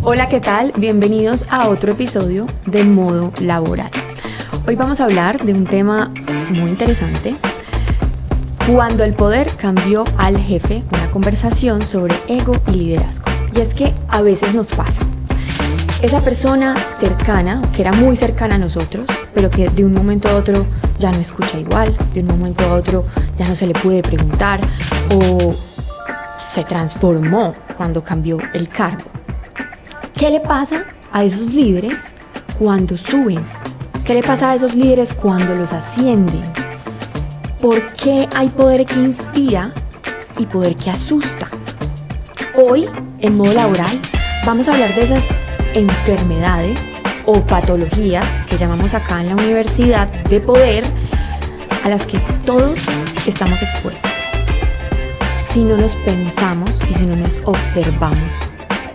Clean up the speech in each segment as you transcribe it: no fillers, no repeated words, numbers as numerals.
Hola, ¿qué tal? Bienvenidos a otro episodio de Modo Laboral. Hoy vamos a hablar de un tema muy interesante. Cuando el poder cambió al jefe, una conversación sobre ego y liderazgo. Y es que a veces nos pasa. Esa persona cercana, que era muy cercana a nosotros, pero que de un momento a otro ya no escucha igual, de un momento a otro ya no se le puede preguntar o se transformó cuando cambió el cargo. ¿Qué le pasa a esos líderes cuando suben? ¿Qué le pasa a esos líderes cuando los ascienden? ¿Por qué hay poder que inspira y poder que asusta? Hoy, en Modo Laboral, vamos a hablar de esas enfermedades o patologías que llamamos acá en la universidad de poder, a las que todos estamos expuestos si no nos pensamos y si no nos observamos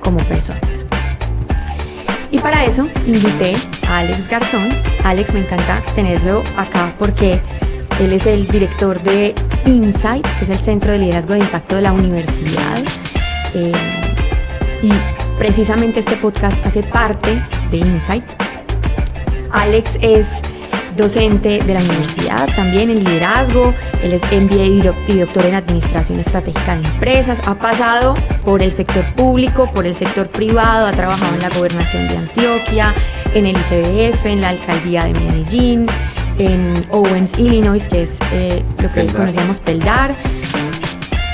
como personas. Y para eso invité a Alex Garzón. Alex, me encanta tenerlo acá porque él es el director de Insight, que es el Centro de Liderazgo de Impacto de la universidad. Y precisamente este podcast hace parte de Insight. Alex es docente de la universidad, también en liderazgo. Él es MBA y doctor en Administración Estratégica de Empresas. Ha pasado por el sector público, por el sector privado, ha trabajado en la Gobernación de Antioquia, en el ICBF, en la Alcaldía de Medellín, en Owens, Illinois, que es lo que conocíamos Peldar,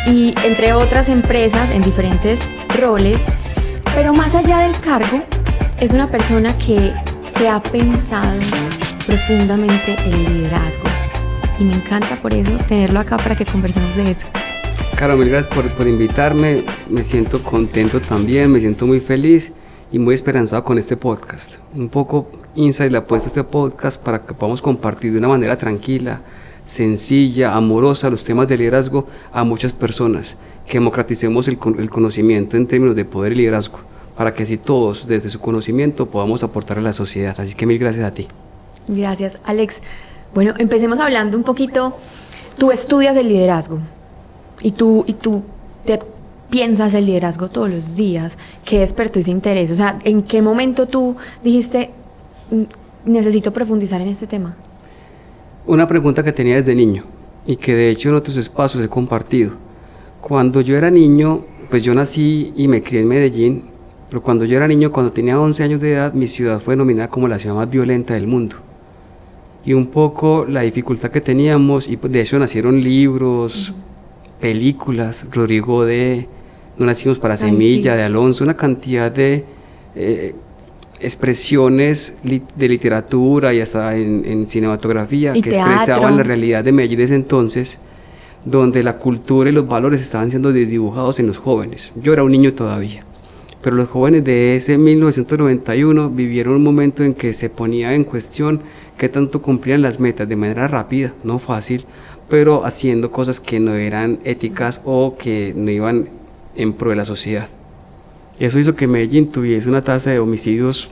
y entre otras empresas en diferentes roles. Pero más allá del cargo, es una persona que se ha pensado profundamente el liderazgo. Y me encanta por eso tenerlo acá para que conversemos de eso. Caro, mil gracias por invitarme. Me siento contento también, me siento muy feliz y muy esperanzado con este podcast. Un poco Insight le ha puesto este podcast para que podamos compartir de una manera tranquila, sencilla, amorosa los temas de liderazgo a muchas personas. Que democraticemos el conocimiento en términos de poder y liderazgo, para que así todos, desde su conocimiento, podamos aportar a la sociedad. Así que mil gracias a ti. Gracias, Alex. Bueno, empecemos hablando un poquito. Tú estudias el liderazgo y tú te piensas el liderazgo todos los días. ¿Qué despertó ese interés? O sea, ¿en qué momento tú dijiste, necesito profundizar en este tema? Una pregunta que tenía desde niño y que de hecho en otros espacios he compartido. Cuando yo era niño, pues yo nací y me crié en Medellín, pero cuando yo era niño, cuando tenía 11 años de edad, mi ciudad fue denominada como la ciudad más violenta del mundo. Y un poco la dificultad que teníamos, y de hecho nacieron libros, películas, Rodrigo de No nacimos para semilla, sí, de Alonso, una cantidad de expresiones de literatura y hasta en cinematografía y que teatro, expresaban la realidad de Medellín de ese entonces, donde la cultura y los valores estaban siendo dibujados en los jóvenes. Yo era un niño todavía, pero los jóvenes de ese 1991 vivieron un momento en que se ponía en cuestión qué tanto cumplían las metas de manera rápida, no fácil, pero haciendo cosas que no eran éticas o que no iban en pro de la sociedad. Eso hizo que Medellín tuviese una tasa de homicidios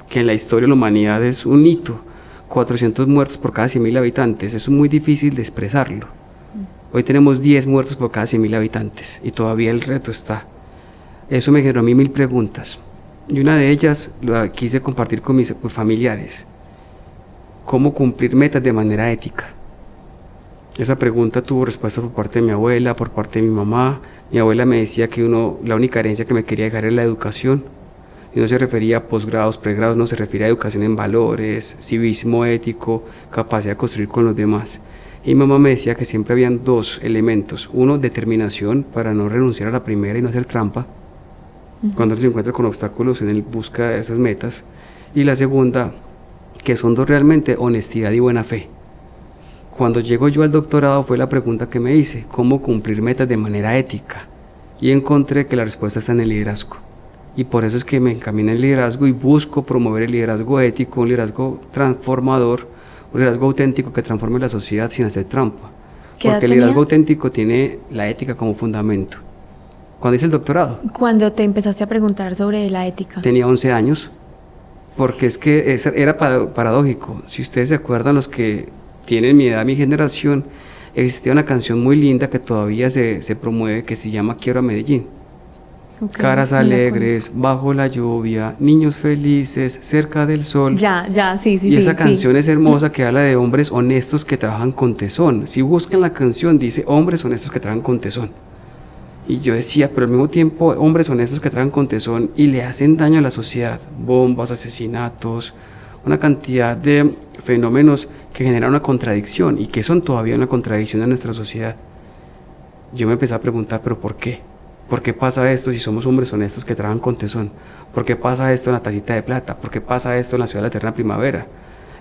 que en la historia de la humanidad es un hito, 400 muertos por cada 100.000 habitantes. Eso es muy difícil de expresarlo. Hoy tenemos 10 muertos por cada 100.000 habitantes y todavía el reto está. Eso me generó a mí 1000 preguntas y una de ellas la quise compartir con mis familiares. ¿Cómo cumplir metas de manera ética? Esa pregunta tuvo respuesta por parte de mi abuela, por parte de mi mamá. Mi abuela me decía que la única herencia que me quería dejar era la educación. Y no se refería a posgrados, pregrados, no se refería a educación en valores, civismo ético, capacidad de construir con los demás. Y mi mamá me decía que siempre habían dos elementos. Uno, determinación para no renunciar a la primera y no hacer trampa cuando se encuentra con obstáculos en busca de esas metas. Y la segunda, que son dos realmente, honestidad y buena fe. Cuando llego yo al doctorado fue la pregunta que me hice, ¿cómo cumplir metas de manera ética? Y encontré que la respuesta está en el liderazgo. Y por eso es que me encaminé en el liderazgo y busco promover el liderazgo ético, un liderazgo transformador, un liderazgo auténtico que transforme la sociedad sin hacer trampa. Porque el liderazgo auténtico tiene la ética como fundamento. ¿Cuándo hice el doctorado? ¿Cuándo te empezaste a preguntar sobre la ética? Tenía 11 años, porque es que era paradójico. Si ustedes se acuerdan, los que tienen mi edad, mi generación, existía una canción muy linda que todavía se promueve, que se llama Quiero a Medellín. caras alegres, bajo la lluvia, niños felices, cerca del sol. Sí. Y esa canción es hermosa, que habla de hombres honestos que trabajan con tesón. Si buscan la canción, dice hombres honestos que trabajan con tesón. Y yo decía, pero al mismo tiempo, hombres honestos que trabajan con tesón y le hacen daño a la sociedad. Bombas, asesinatos, una cantidad de fenómenos que generan una contradicción y que son todavía una contradicción en nuestra sociedad. Yo me empecé a preguntar, ¿pero por qué? ¿Por qué pasa esto si somos hombres honestos que trabajan con tesón? ¿Por qué pasa esto en la Tacita de Plata? ¿Por qué pasa esto en la Ciudad de la Eterna Primavera?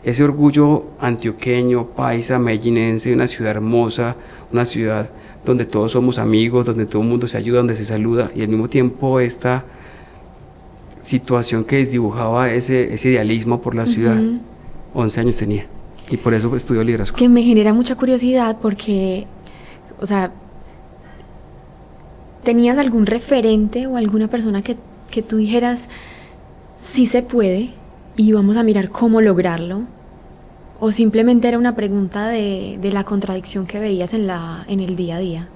Ese orgullo antioqueño, paisa, medellinense, una ciudad hermosa, una ciudad donde todos somos amigos, donde todo el mundo se ayuda, donde se saluda, y al mismo tiempo esta situación que desdibujaba ese idealismo por la ciudad. 11 años tenía, y por eso estudió liderazgo. Que me genera mucha curiosidad porque, o sea, ¿tenías algún referente o alguna persona que tú dijeras, sí se puede y vamos a mirar cómo lograrlo? ¿O simplemente era una pregunta de la contradicción que veías en el día a día?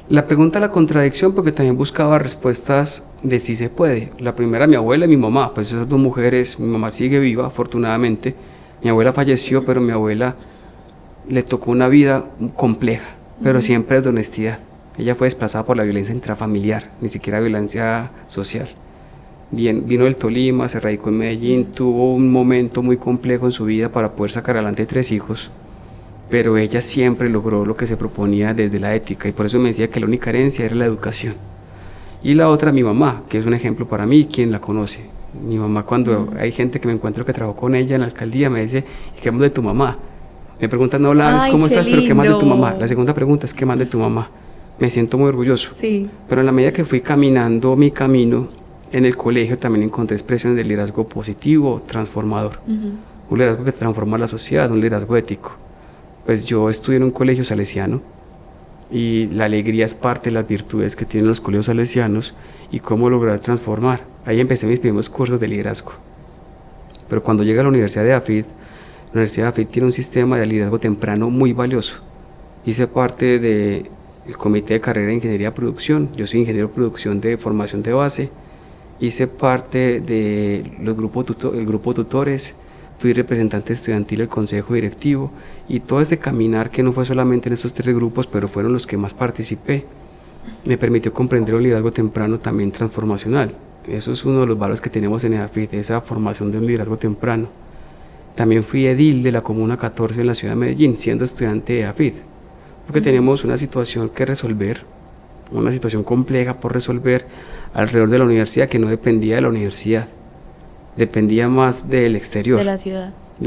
La pregunta de la contradicción, porque también buscaba respuestas de sí se puede. La primera, mi abuela y mi mamá, pues esas dos mujeres. Mi mamá sigue viva, afortunadamente. Mi abuela falleció, pero mi abuela le tocó una vida compleja, pero siempre de honestidad. Ella fue desplazada por la violencia intrafamiliar, ni siquiera violencia social. Vino del Tolima, se radicó en Medellín, tuvo un momento muy complejo en su vida para poder sacar adelante 3 hijos, pero ella siempre logró lo que se proponía desde la ética, y por eso me decía que la única herencia era la educación. Y la otra, mi mamá, que es un ejemplo para mí, quien la conoce. Mi mamá, cuando hay gente que me encuentro que trabajó con ella en la alcaldía, me dice, ¿qué más de tu mamá? Me preguntan, no, Lares, ¿cómo estás? Lindo. Pero ¿qué más de tu mamá? La segunda pregunta es, ¿qué más de tu mamá? Me siento muy orgulloso. Sí. Pero en la medida que fui caminando mi camino, en el colegio también encontré expresiones de liderazgo positivo, transformador. Un liderazgo que transforma la sociedad, un liderazgo ético. Pues yo estudié en un colegio salesiano, y la alegría es parte de las virtudes que tienen los colegios salesianos y cómo lograr transformar. Ahí empecé mis primeros cursos de liderazgo. Pero cuando llegué a la Universidad de AFID, la Universidad de AFID tiene un sistema de liderazgo temprano muy valioso. Hice parte del comité de carrera de Ingeniería de Producción. Yo soy ingeniero de producción de formación de base. Hice parte del grupo tutores, fui representante estudiantil del consejo directivo, y todo ese caminar, que no fue solamente en esos 3 grupos, pero fueron los que más participé, me permitió comprender un liderazgo temprano también transformacional. Eso es uno de los valores que tenemos en EAFID, esa formación de un liderazgo temprano. También fui edil de la Comuna 14 en la ciudad de Medellín, siendo estudiante de EAFID, porque tenemos una situación que resolver, una situación compleja por resolver alrededor de la universidad, que no dependía de la universidad, dependía más del exterior. De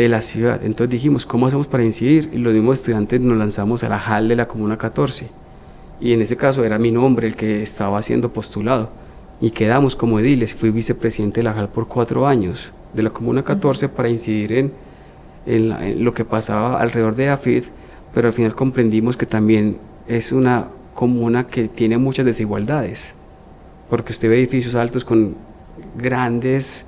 la ciudad. Entonces dijimos, ¿cómo hacemos para incidir? Y los mismos estudiantes nos lanzamos a la JAL de la Comuna 14. Y en ese caso era mi nombre el que estaba siendo postulado. Y quedamos como ediles. Fui vicepresidente de la JAL por 4 años, de la Comuna 14, para incidir en lo que pasaba alrededor de AFID, pero al final comprendimos que también es una comuna que tiene muchas desigualdades, porque usted ve edificios altos con grandes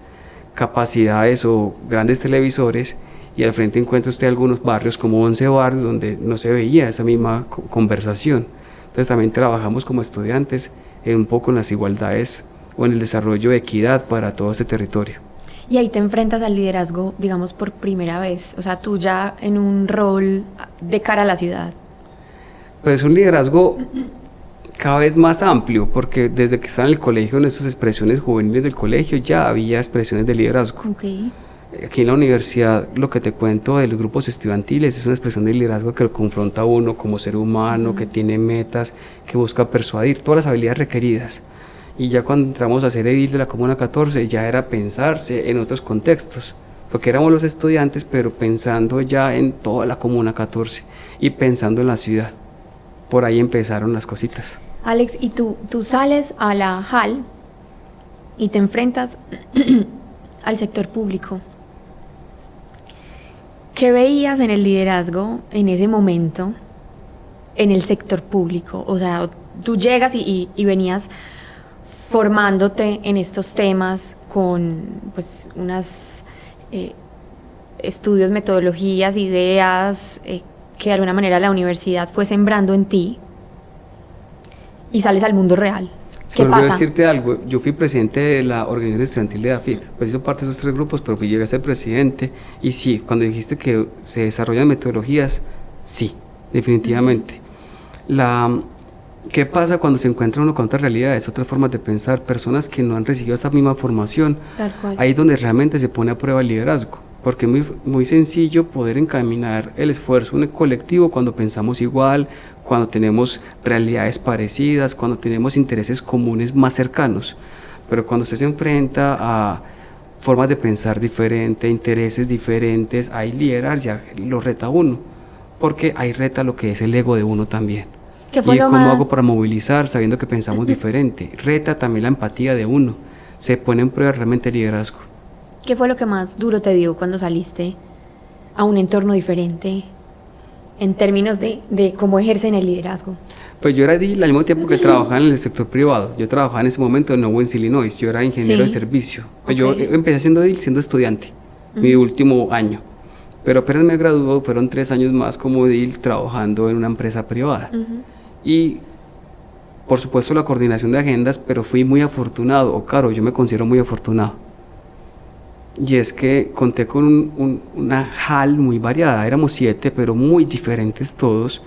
capacidades o grandes televisores, y al frente encuentra usted algunos barrios como 11 barrios donde no se veía esa misma conversación. Entonces también trabajamos como estudiantes un poco en las igualdades o en el desarrollo de equidad para todo este territorio. Y ahí te enfrentas al liderazgo, digamos, por primera vez, o sea, tú ya en un rol de cara a la ciudad. Pues un liderazgo cada vez más amplio, porque desde que estaba en el colegio, en esas expresiones juveniles del colegio, ya había expresiones de liderazgo. Okay. Aquí en la universidad, lo que te cuento de los grupos estudiantiles es una expresión de liderazgo que lo confronta a uno como ser humano, que tiene metas, que busca persuadir, todas las habilidades requeridas. Y ya cuando entramos a ser edil de la Comuna 14, ya era pensarse en otros contextos, porque éramos los estudiantes, pero pensando ya en toda la Comuna 14 y pensando en la ciudad. Por ahí empezaron las cositas. Alex, y tú sales a la JAL y te enfrentas al sector público. ¿Qué veías en el liderazgo en ese momento en el sector público? O sea, tú llegas y venías formándote en estos temas con pues unas estudios, metodologías, ideas que de alguna manera la universidad fue sembrando en ti, y sales al mundo real. ¿Qué pasa? Quiero decirte algo, yo fui presidente de la organización estudiantil de AFIT, pues hizo parte de esos 3 grupos, pero llegué a ser presidente, y sí, cuando dijiste que se desarrollan metodologías, sí, definitivamente. ¿Qué pasa cuando se encuentra uno con otras realidades, otras formas de pensar, personas que no han recibido esa misma formación? Tal cual. Ahí es donde realmente se pone a prueba el liderazgo, porque es muy sencillo poder encaminar el esfuerzo en el colectivo cuando pensamos igual, cuando tenemos realidades parecidas, cuando tenemos intereses comunes más cercanos. Pero cuando usted se enfrenta a formas de pensar diferentes, intereses diferentes, ahí liderar ya lo reta uno, porque ahí reta lo que es el ego de uno también. ¿Qué fue y lo cómo más... hago para movilizar sabiendo que pensamos diferente. Reta también la empatía de uno. Se pone en prueba realmente el liderazgo. ¿Qué fue lo que más duro te dio cuando saliste a un entorno diferente en términos de cómo ejercen el liderazgo? Pues yo era edil al mismo tiempo que trabajaba en el sector privado. Yo trabajaba en ese momento en Owens, Illinois. Yo era ingeniero de servicio. Pues yo empecé siendo edil, siendo estudiante, mi último año. Pero apenas me graduó, fueron 3 años más como edil trabajando en una empresa privada. Y por supuesto la coordinación de agendas, pero fui muy afortunado, o claro, yo me considero muy afortunado. Y es que conté con una HAL muy variada, éramos 7, pero muy diferentes todos.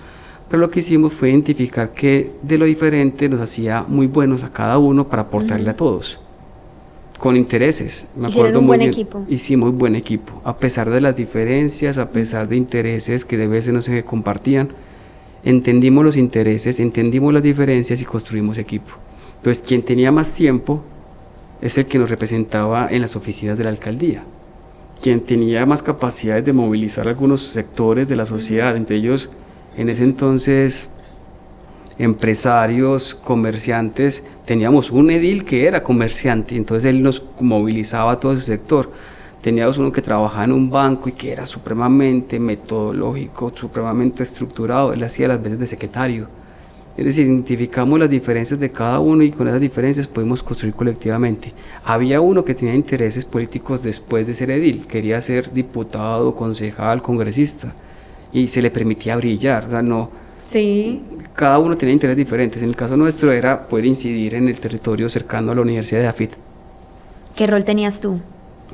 Pero lo que hicimos fue identificar que de lo diferente nos hacía muy buenos a cada uno para aportarle a todos, con intereses. Me acuerdo muy bien. Equipo. Hicimos buen equipo, a pesar de las diferencias, a pesar de intereses que de veces no se compartían. Entendimos los intereses, entendimos las diferencias y construimos equipo. Entonces, quien tenía más tiempo es el que nos representaba en las oficinas de la alcaldía. Quien tenía más capacidades de movilizar algunos sectores de la sociedad, entre ellos, en ese entonces, empresarios, comerciantes. Teníamos un edil que era comerciante, entonces él nos movilizaba a todo ese sector. Teníamos uno que trabajaba en un banco y que era supremamente metodológico, supremamente estructurado. Él hacía las veces de secretario. Es decir, identificamos las diferencias de cada uno y con esas diferencias podemos construir colectivamente. Había uno que tenía intereses políticos después de ser edil, quería ser diputado, concejal, congresista, y se le permitía brillar. O sea, no, sí. Cada uno tenía intereses diferentes. En el caso nuestro era poder incidir en el territorio cercano a la Universidad de AFIT. ¿Qué rol tenías tú?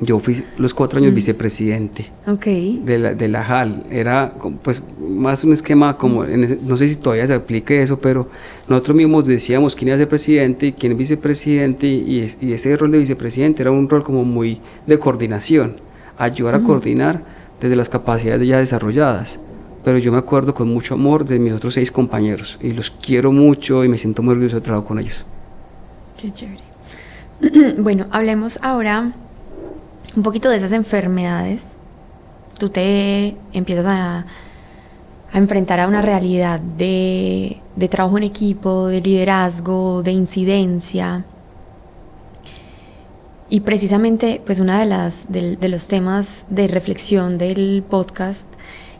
Yo fui los 4 años vicepresidente de la JAL. Era pues más un esquema como, no sé si todavía se aplique eso, pero nosotros mismos decíamos quién iba a ser presidente y quién es vicepresidente, y ese rol de vicepresidente era un rol como muy de coordinación, ayudar a coordinar desde las capacidades ya desarrolladas. Pero yo me acuerdo con mucho amor de mis otros 6 compañeros y los quiero mucho y me siento muy orgulloso de trabajar con ellos. Qué chévere. Bueno, hablemos ahora un poquito de esas enfermedades. Tú te empiezas a enfrentar a una realidad de trabajo en equipo, de liderazgo, de incidencia. Y precisamente, pues una de los temas de reflexión del podcast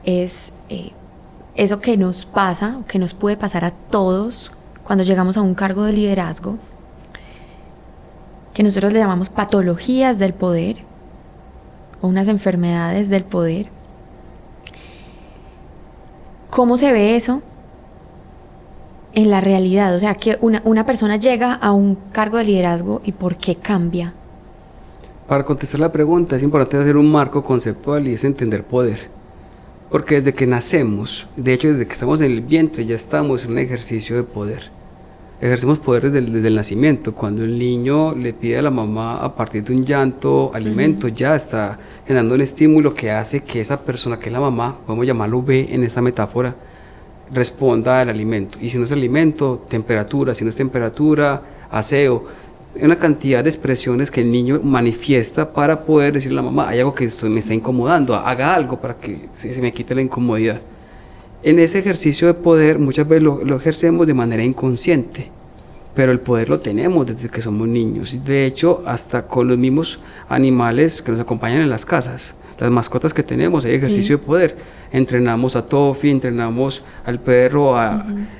es eso que nos pasa, que nos puede pasar a todos cuando llegamos a un cargo de liderazgo, que nosotros le llamamos patologías del poder o unas enfermedades del poder. ¿Cómo se ve eso en la realidad? O sea, que una persona llega a un cargo de liderazgo y ¿por qué cambia? Para contestar la pregunta es importante hacer un marco conceptual y es entender poder. Porque desde que nacemos, de hecho desde que estamos en el vientre ya estamos en un ejercicio de poder. Ejercemos poder desde el nacimiento. Cuando el niño le pide a la mamá a partir de un llanto alimento, ya está generando un estímulo que hace que esa persona, que es la mamá, podemos llamarlo B en esta metáfora, responda al alimento. Y si no es alimento, temperatura, si no es temperatura, aseo. Una cantidad de expresiones que el niño manifiesta para poder decirle a la mamá, hay algo que me está incomodando, haga algo para que se me quite la incomodidad. En ese ejercicio de poder muchas veces lo ejercemos de manera inconsciente, pero el poder lo tenemos desde que somos niños. De hecho, hasta con los mismos animales que nos acompañan en las casas, las mascotas que tenemos, hay ejercicio de poder. Entrenamos a Tofi, entrenamos al perro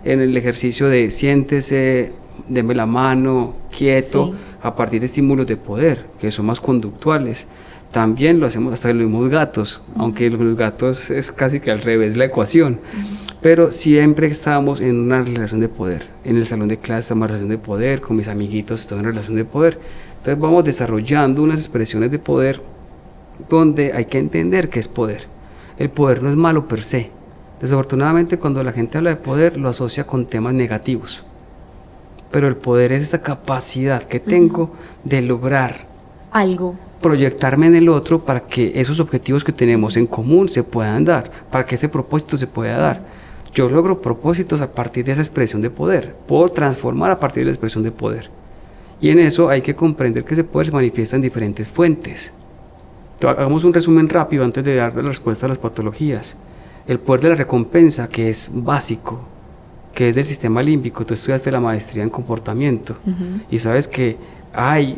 en el ejercicio de siéntese, deme la mano, quieto, a partir de estímulos de poder, que son más conductuales. También lo hacemos hasta los mismos gatos, aunque los gatos es casi que al revés la ecuación. pero siempre estamos en una relación de poder. En el salón de clase estamos en relación de poder, con mis amiguitos estoy en relación de poder. Entonces vamos desarrollando unas expresiones de poder donde hay que entender qué es poder. El poder no es malo per se. Desafortunadamente, cuando la gente habla de poder, lo asocia con temas negativos. Pero el poder es esa capacidad que tengo de lograr algo, proyectarme en el otro para que esos objetivos que tenemos en común se puedan dar, para que ese propósito se pueda dar. Yo logro propósitos a partir de esa expresión de poder, puedo transformar a partir de la expresión de poder. Y en eso hay que comprender que ese poder se manifiesta en diferentes fuentes. Hagamos un resumen rápido antes de dar la respuesta a las patologías. El poder de la recompensa, que es básico, que es del sistema límbico. Tú estudiaste la maestría en comportamiento y sabes que hay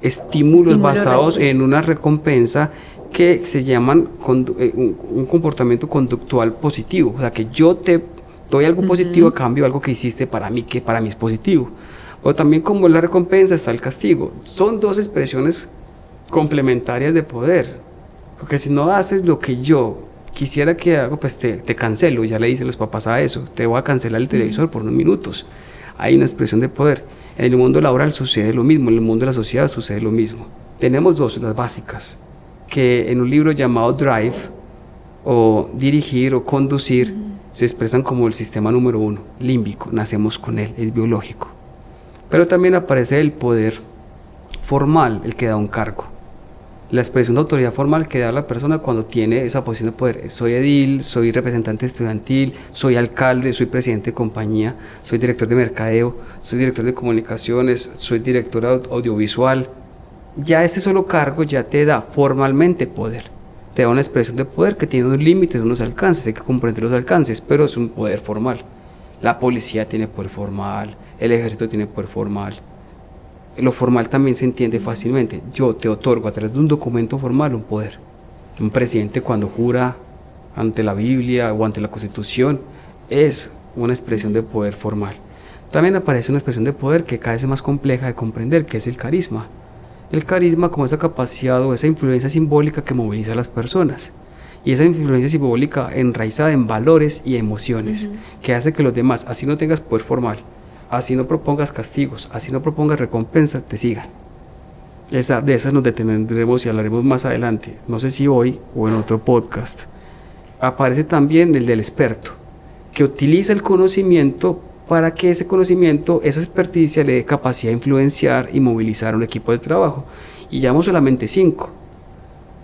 estímulos basados en una recompensa que se llaman un comportamiento conductual positivo. O sea, que yo te doy algo positivo a cambio de algo que hiciste para mí, que para mí es positivo. O también, como la recompensa, está el castigo. Son dos expresiones complementarias de poder, porque si no haces lo que yo quisiera que haga, pues te cancelo. Ya le dicen los papás a eso, te voy a cancelar el televisor por unos minutos. Hay una expresión de poder. En el mundo laboral sucede lo mismo, en el mundo de la sociedad sucede lo mismo. Tenemos dos, las básicas, que en un libro llamado Drive, o dirigir o conducir, se expresan como el sistema número 1, límbico, nacemos con él, es biológico. Pero también aparece el poder formal, el que da un cargo. La expresión de autoridad formal que da la persona cuando tiene esa posición de poder. Soy edil, soy representante estudiantil, soy alcalde, soy presidente de compañía, soy director de mercadeo, soy director de comunicaciones, soy director audiovisual. Ya ese solo cargo ya te da formalmente poder. Te da una expresión de poder que tiene unos límites, unos alcances, hay que comprender los alcances, pero es un poder formal. La policía tiene poder formal, el ejército tiene poder formal. Lo formal también se entiende fácilmente. Yo te otorgo a través de un documento formal un poder. Un presidente, cuando jura ante la Biblia o ante la Constitución, es una expresión de poder formal. También aparece una expresión de poder que cada vez es más compleja de comprender, que es el carisma. El carisma como esa capacidad o esa influencia simbólica que moviliza a las personas. Y esa influencia simbólica enraizada en valores y emociones, que hace que los demás, así no tengas poder formal, así no propongas castigos, así no propongas recompensa, te sigan. De esas nos detendremos y hablaremos más adelante, no sé si hoy o en otro podcast. Aparece también el del experto, que utiliza el conocimiento para que ese conocimiento, esa experticia le dé capacidad de influenciar y movilizar a un equipo de trabajo. Y llevamos solamente 5.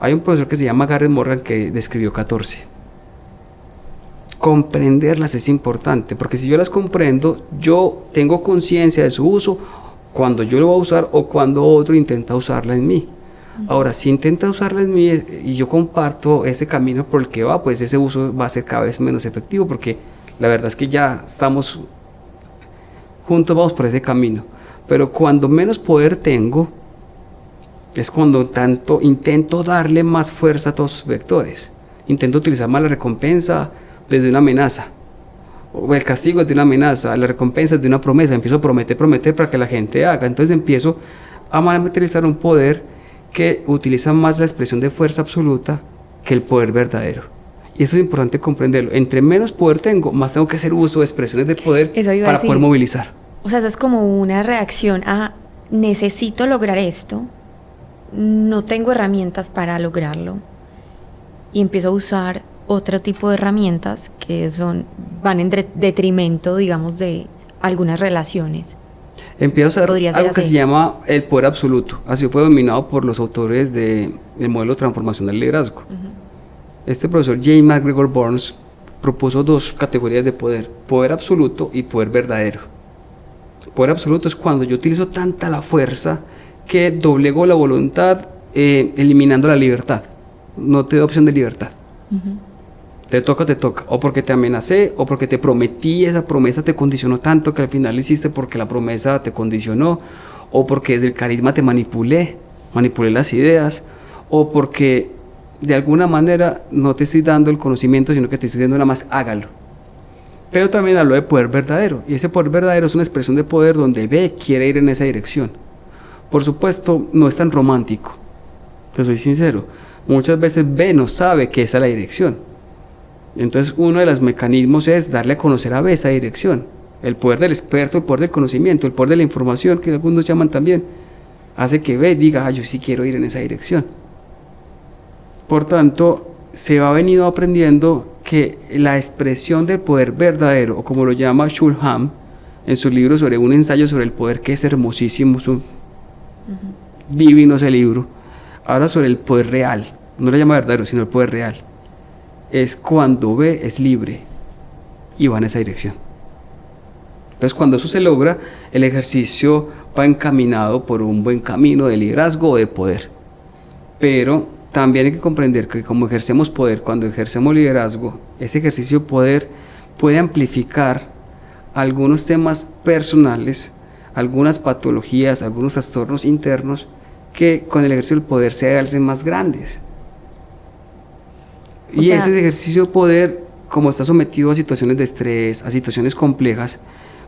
Hay un profesor que se llama Garrett Morgan que describió 14. Comprenderlas es importante, porque si yo las comprendo, yo tengo conciencia de su uso cuando yo lo voy a usar o cuando otro intenta usarla en mí. Ahora, si intenta usarla en mí y yo comparto ese camino por el que va, pues ese uso va a ser cada vez menos efectivo, porque la verdad es que ya estamos juntos, vamos por ese camino. Pero cuando menos poder tengo, es cuando tanto intento darle más fuerza a todos sus vectores. Intento utilizar más la recompensa desde una amenaza, o el castigo desde una amenaza, la recompensa desde una promesa. Empiezo a prometer para que la gente haga. Entonces empiezo a materializar un poder que utiliza más la expresión de fuerza absoluta que el poder verdadero. Y eso es importante comprenderlo. Entre menos poder tengo, más tengo que hacer uso de expresiones de poder para poder movilizar. O sea, eso es como una reacción a necesito lograr esto, no tengo herramientas para lograrlo, y empiezo a usar otro tipo de herramientas que van en detrimento, digamos, de algunas relaciones. Empiezo a usar algo que se llama el poder absoluto. Así fue dominado por los autores del modelo de transformación del liderazgo. Este profesor J. McGregor Burns propuso 2 categorías de poder: poder absoluto y poder verdadero. Poder absoluto es cuando yo utilizo tanta la fuerza que doblego la voluntad, eliminando la libertad. No te doy opción de libertad. Te toca, o porque te amenacé, o porque te prometí, esa promesa te condicionó tanto que al final lo hiciste porque la promesa te condicionó, o porque desde el carisma te manipulé las ideas, o porque de alguna manera no te estoy dando el conocimiento, sino que te estoy dando nada más, hágalo. Pero también hablo de poder verdadero, y ese poder verdadero es una expresión de poder donde B quiere ir en esa dirección. Por supuesto, no es tan romántico, te soy sincero. Muchas veces B no sabe que esa es la dirección. Entonces uno de los mecanismos es darle a conocer a B esa dirección. El poder del experto, el poder del conocimiento, el poder de la información, que algunos llaman también, hace que B diga, yo sí quiero ir en esa dirección. Por tanto, se ha venido aprendiendo que la expresión del poder verdadero, o como lo llama Shulham en su libro sobre un ensayo sobre el poder, que es hermosísimo, divino ese libro, habla sobre el poder real, no lo llama verdadero, sino el poder real, es cuando B es libre y va en esa dirección. Entonces, cuando eso se logra, el ejercicio va encaminado por un buen camino de liderazgo o de poder. Pero también hay que comprender que como ejercemos poder, cuando ejercemos liderazgo, ese ejercicio de poder puede amplificar algunos temas personales, algunas patologías, algunos trastornos internos que con el ejercicio del poder se hacen más grandes. Y ese ejercicio de poder, como está sometido a situaciones de estrés, a situaciones complejas,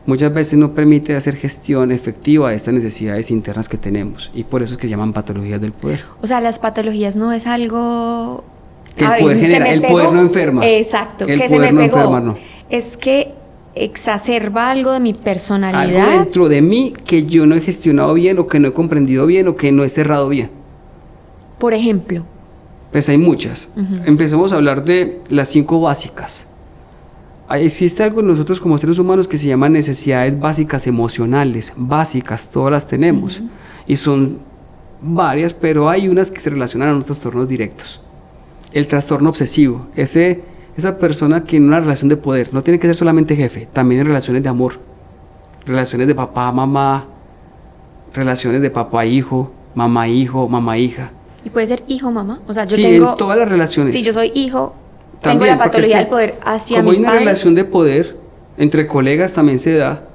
muchas veces no permite hacer gestión efectiva de estas necesidades internas que tenemos, y por eso es que se llaman patologías del poder. O sea, las patologías no es algo que el poder genera, el poder no enferma. Exacto, el que poder se me no pegó. Enferma, no. Es que exacerba algo de mi personalidad. Algo dentro de mí que yo no he gestionado bien, o que no he comprendido bien, o que no he cerrado bien. Por ejemplo. Pues hay muchas. Empecemos a hablar de las 5 básicas. Existe algo en nosotros como seres humanos que se llama necesidades básicas emocionales, básicas, todas las tenemos, y son varias, pero hay unas que se relacionan a los trastornos directos. El trastorno obsesivo, esa persona que en una relación de poder, no tiene que ser solamente jefe, también en relaciones de amor, relaciones de papá-mamá, relaciones de papá-hijo, mamá-hija. ¿Y puede ser hijo-mamá? O sea, yo sí, tengo... en todas las relaciones. Si yo soy hijo... También, tengo la patología del poder hacia como mis hay una padres. relación de poder entre colegas también se da,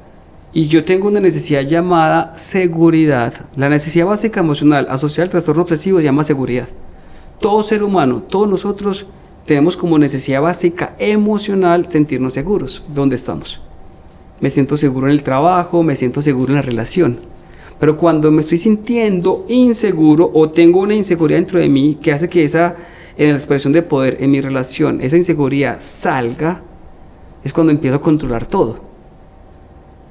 y yo tengo una necesidad llamada seguridad. La necesidad básica emocional asociada al trastorno obsesivo se llama seguridad. Todo ser humano, todos nosotros tenemos como necesidad básica emocional sentirnos seguros. ¿Dónde estamos? Me siento seguro en el trabajo, me siento seguro en la relación. Pero cuando me estoy sintiendo inseguro o tengo una inseguridad dentro de mí que hace que en la expresión de poder, en mi relación, esa inseguridad salga, es cuando empiezo a controlar todo.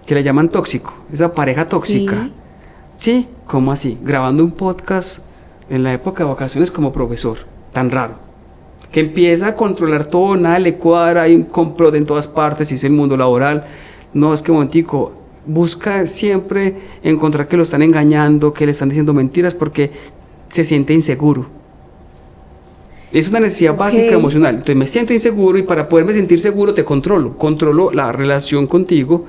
Que le llaman tóxico, esa pareja tóxica. Sí, ¿cómo así? Grabando un podcast en la época de vacaciones como profesor, tan raro. Que empieza a controlar todo, nada le cuadra, hay un complot en todas partes, y es el mundo laboral. No, es que momentico, busca siempre encontrar que lo están engañando, que le están diciendo mentiras porque se siente inseguro. Es una necesidad básica emocional. Entonces me siento inseguro, y para poderme sentir seguro te controlo la relación contigo,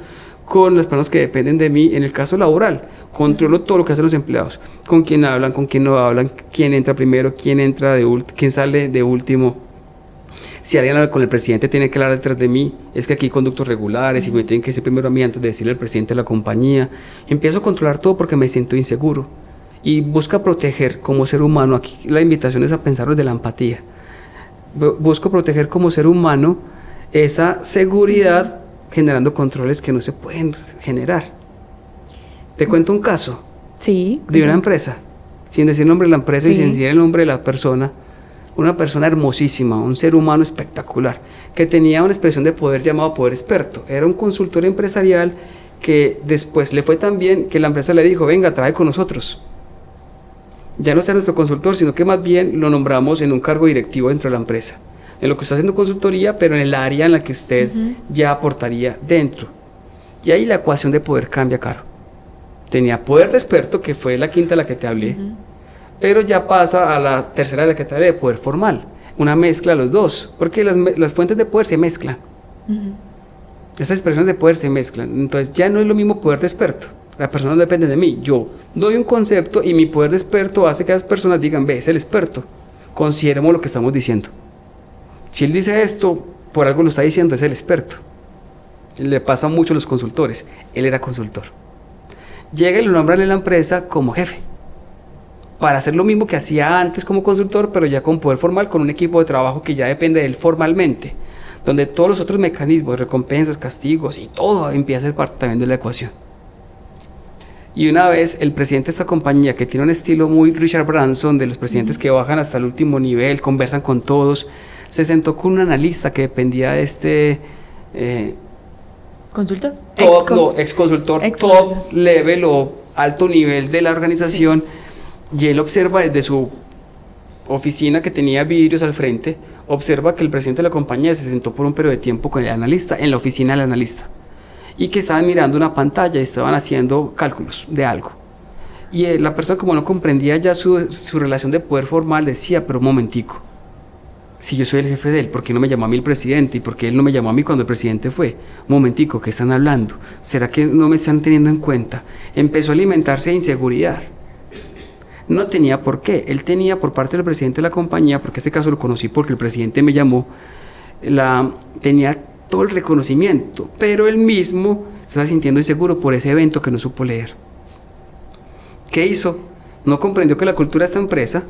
con las personas que dependen de mí. En el caso laboral, controlo todo lo que hacen los empleados, con quién hablan, con quién no hablan, quién entra primero, quién sale de último. Si alguien habla con el presidente, tiene que hablar detrás de mí. Es que aquí hay conductos regulares y me tienen que decir primero a mí antes de decirle al presidente de la compañía. Empiezo a controlar todo porque me siento inseguro. Y busca proteger como ser humano, aquí la invitación es a pensar desde la empatía. Busco proteger como ser humano esa seguridad generando controles que no se pueden generar. Te cuento un caso de una empresa, sin decir el nombre de la empresa y sin decir el nombre de la persona. Una persona hermosísima, un ser humano espectacular, que tenía una expresión de poder llamado poder experto. Era un consultor empresarial que después le fue tan bien que la empresa le dijo, venga, trae con nosotros. Ya no sea nuestro consultor, sino que más bien lo nombramos en un cargo directivo dentro de la empresa, en lo que está haciendo consultoría, pero en el área en la que usted ya aportaría dentro. Y ahí la ecuación de poder cambia, Caro. Tenía poder de experto, que fue la quinta de la que te hablé, pero ya pasa a la tercera de la que te hablé, de poder formal. Una mezcla de los dos, porque las fuentes de poder se mezclan. Esas expresiones de poder se mezclan. Entonces ya no es lo mismo poder de experto. La persona no depende de mí. Yo doy un concepto y mi poder de experto hace que las personas digan, ve, es el experto. Consideremos lo que estamos diciendo. Si él dice esto, por algo lo está diciendo, es el experto. Le pasa mucho a los consultores. Él era consultor. Llega y lo nombran en la empresa como jefe, para hacer lo mismo que hacía antes como consultor, pero ya con poder formal, con un equipo de trabajo que ya depende de él formalmente, donde todos los otros mecanismos, recompensas, castigos y todo empieza a ser parte también de la ecuación. Y una vez el presidente de esta compañía, que tiene un estilo muy Richard Branson, de los presidentes que bajan hasta el último nivel, conversan con todos, se sentó con un analista que dependía de este... ¿Consultor? Ex consultor, top level o alto nivel de la organización, sí. Y él observa desde su oficina, que tenía vidrios al frente, observa que el presidente de la compañía se sentó por un periodo de tiempo con el analista, en la oficina del analista, y que estaban mirando una pantalla y estaban haciendo cálculos de algo. Y la persona, como no comprendía ya su relación de poder formal, decía, pero un momentico, si yo soy el jefe de él, ¿por qué no me llamó a mí el presidente? ¿Y por qué él no me llamó a mí cuando el presidente fue? Un momentico, ¿qué están hablando? ¿Será que no me están teniendo en cuenta? Empezó a alimentarse de inseguridad. No tenía por qué. Él tenía, por parte del presidente de la compañía, porque este caso lo conocí porque el presidente me llamó, tenía todo el reconocimiento, pero él mismo se estaba sintiendo inseguro por ese evento que no supo leer. ¿Qué hizo? No comprendió que la cultura de esta empresa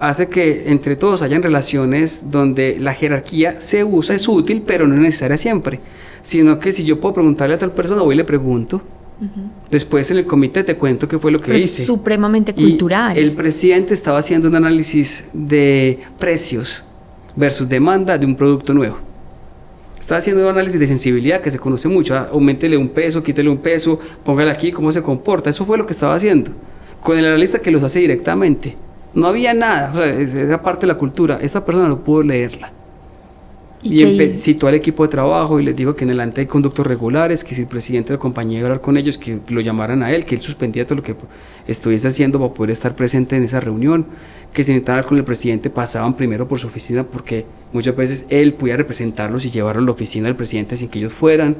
hace que entre todos hayan relaciones donde la jerarquía se usa, es útil, pero no es necesaria siempre, sino que si yo puedo preguntarle a tal persona, voy y le pregunto. Después en el comité te cuento qué fue lo que pero hice. Es supremamente cultural. Y el presidente estaba haciendo un análisis de precios versus demanda de un producto nuevo. Estaba haciendo un análisis de sensibilidad que se conoce mucho. Auméntele un peso, quítele un peso, póngale aquí, cómo se comporta. Eso fue lo que estaba haciendo. Con el analista que los hace directamente. No había nada, o sea, esa parte de la cultura. Esa persona no pudo leerla. Y citó al equipo de trabajo y les dijo que en adelante hay conductos regulares, que si el presidente de la compañía iba a hablar con ellos, que lo llamaran a él, que él suspendía todo lo que estuviese haciendo para poder estar presente en esa reunión, que si necesitaban hablar con el presidente pasaban primero por su oficina, porque muchas veces él podía representarlos y llevarlos a la oficina del presidente sin que ellos fueran.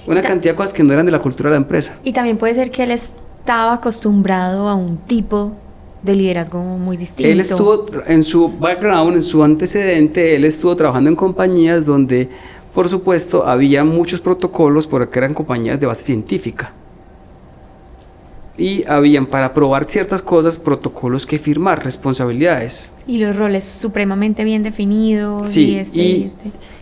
Una cantidad de cosas que no eran de la cultura de la empresa. Y también puede ser que él estaba acostumbrado a un tipo de liderazgo muy distinto. Él estuvo en su background, en su antecedente, él estuvo trabajando en compañías donde, por supuesto, había muchos protocolos porque eran compañías de base científica. Y habían, para probar ciertas cosas, protocolos que firmar, responsabilidades. Y los roles supremamente bien definidos. Sí,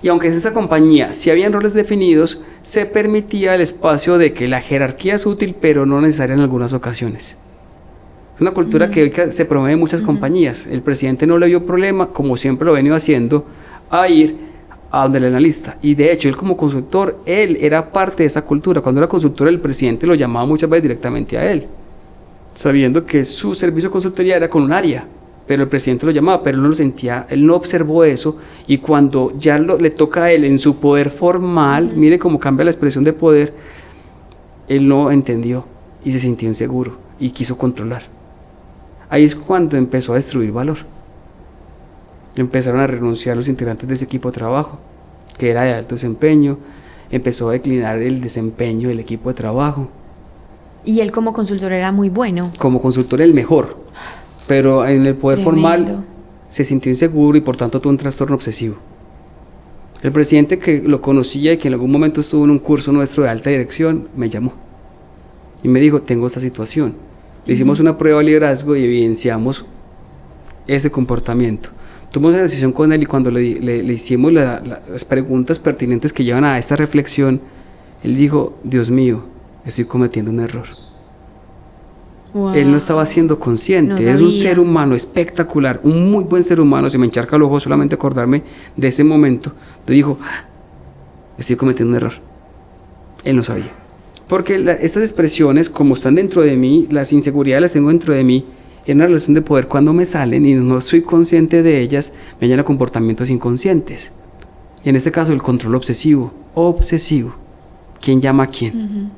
y aunque en esa compañía sí habían roles definidos, se permitía el espacio de que la jerarquía es útil, pero no necesaria en algunas ocasiones. Es una cultura que hoy se promueve en muchas compañías. El presidente no le vio problema, como siempre lo ha venido haciendo, a ir a donde el analista. Y de hecho, él como consultor, él era parte de esa cultura. Cuando era consultor, el presidente lo llamaba muchas veces directamente a él, sabiendo que su servicio de consultoría era con un área, pero el presidente lo llamaba, pero él no lo sentía, él no observó eso. Y cuando ya le toca a él en su poder formal, mire cómo cambia la expresión de poder, él no entendió y se sintió inseguro y quiso controlar. Ahí es cuando empezó a destruir valor. Empezaron a renunciar los integrantes de ese equipo de trabajo, que era de alto desempeño. Empezó a declinar el desempeño del equipo de trabajo. Y él como consultor era muy bueno. Como consultor el mejor, pero en el poder formal se sintió inseguro y por tanto tuvo un trastorno obsesivo. El presidente, que lo conocía y que en algún momento estuvo en un curso nuestro de alta dirección, me llamó y me dijo, tengo esta situación. Le hicimos una prueba de liderazgo y evidenciamos ese comportamiento. Tomamos una decisión con él y cuando le hicimos las preguntas pertinentes que llevan a esta reflexión, él dijo, Dios mío, estoy cometiendo un error. Wow. Él no estaba siendo consciente, es un ser humano espectacular, un muy buen ser humano. Se me encharca el ojo solamente acordarme de ese momento. Entonces dijo, estoy cometiendo un error. Él no sabía. Porque estas expresiones, como están dentro de mí, las inseguridades las tengo dentro de mí, en una relación de poder, cuando me salen y no soy consciente de ellas, me llevan a comportamientos inconscientes. Y en este caso, el control obsesivo. ¿Quién llama a quién?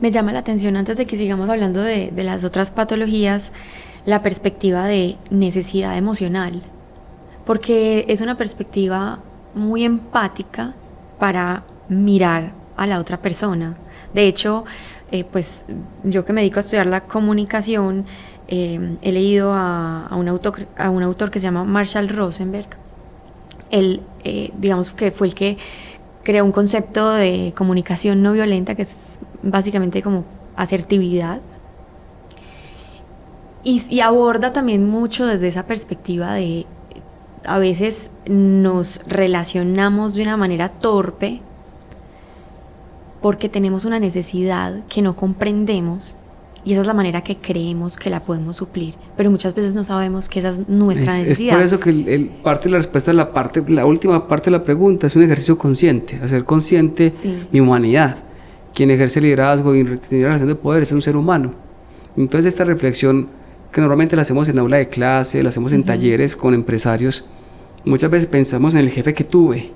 Me llama la atención, antes de que sigamos hablando de las otras patologías, la perspectiva de necesidad emocional. Porque es una perspectiva muy empática para mirar a la otra persona. De hecho, pues yo que me dedico a estudiar la comunicación, he leído a un autor que se llama Marshall Rosenberg. Él, digamos que fue el que creó un concepto de comunicación no violenta, que es básicamente como asertividad. Y aborda también mucho desde esa perspectiva de, a veces nos relacionamos de una manera torpe, porque tenemos una necesidad que no comprendemos, y esa es la manera que creemos que la podemos suplir, pero muchas veces no sabemos que esa es nuestra necesidad. Es por eso que parte de la respuesta, la última parte de la pregunta es un ejercicio consciente, hacer consciente mi humanidad. Quien ejerce liderazgo y tiene relación de poder es un ser humano. Entonces esta reflexión que normalmente la hacemos en aula de clase, la hacemos en talleres con empresarios, muchas veces pensamos en el jefe que tuve,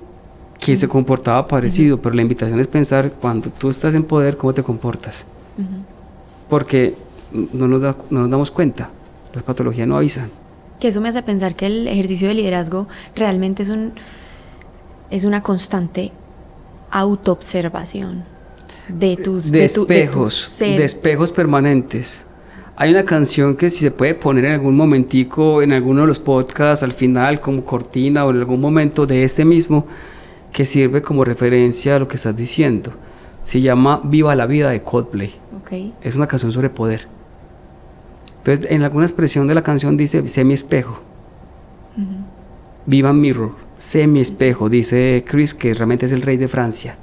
que se comportaba parecido, pero la invitación es pensar cuando tú estás en poder, ¿cómo te comportas? Porque no nos damos cuenta, las patologías no avisan. Que eso me hace pensar que el ejercicio de liderazgo realmente es una constante autoobservación de tus espejos permanentes. Hay una canción que si se puede poner en algún momentico, en alguno de los podcasts, al final como cortina o en algún momento de este mismo, que sirve como referencia a lo que estás diciendo. Se llama Viva la Vida de Coldplay. Es una canción sobre poder. Entonces, en alguna expresión de la canción dice, sé mi espejo. Viva Mirror, sé mi espejo, dice Chris, que realmente es el rey de Francia,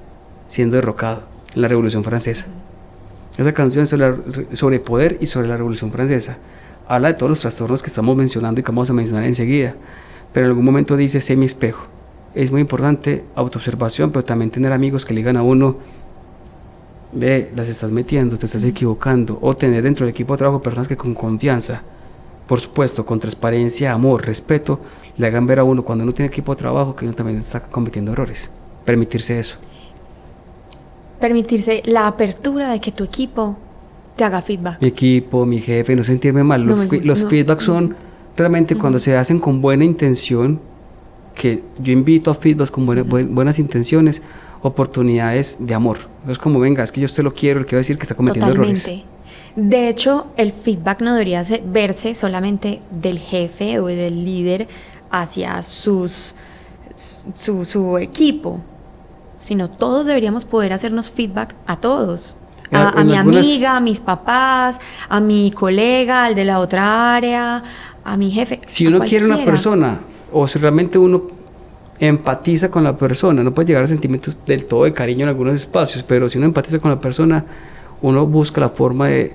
siendo derrocado en la Revolución Francesa. Esa canción es sobre poder y sobre la Revolución Francesa. Habla de todos los trastornos que estamos mencionando y que vamos a mencionar enseguida. Pero en algún momento dice, sé mi espejo. Es muy importante autoobservación, pero también tener amigos que le digan a uno, ve, las estás metiendo, te estás equivocando, o tener dentro del equipo de trabajo personas que con confianza, por supuesto, con transparencia, amor, respeto, le hagan ver a uno cuando uno tiene equipo de trabajo que uno también está cometiendo errores. Permitirse eso. Permitirse la apertura de que tu equipo te haga feedback. Mi equipo, mi jefe, no sentirme mal. Los feedbacks son realmente cuando se hacen con buena intención, que yo invito a feedbacks con buenas intenciones, oportunidades de amor. No es como, venga, es que yo usted lo quiero, le quiero decir que está cometiendo errores. De hecho, el feedback no debería verse solamente del jefe o del líder hacia su equipo, sino todos deberíamos poder hacernos feedback a todos. A mi amiga, a mis papás, a mi colega, al de la otra área, a mi jefe. Si uno quiere una persona, o si realmente uno empatiza con la persona, no puede llegar a sentimientos del todo de cariño en algunos espacios, pero si uno empatiza con la persona, uno busca la forma de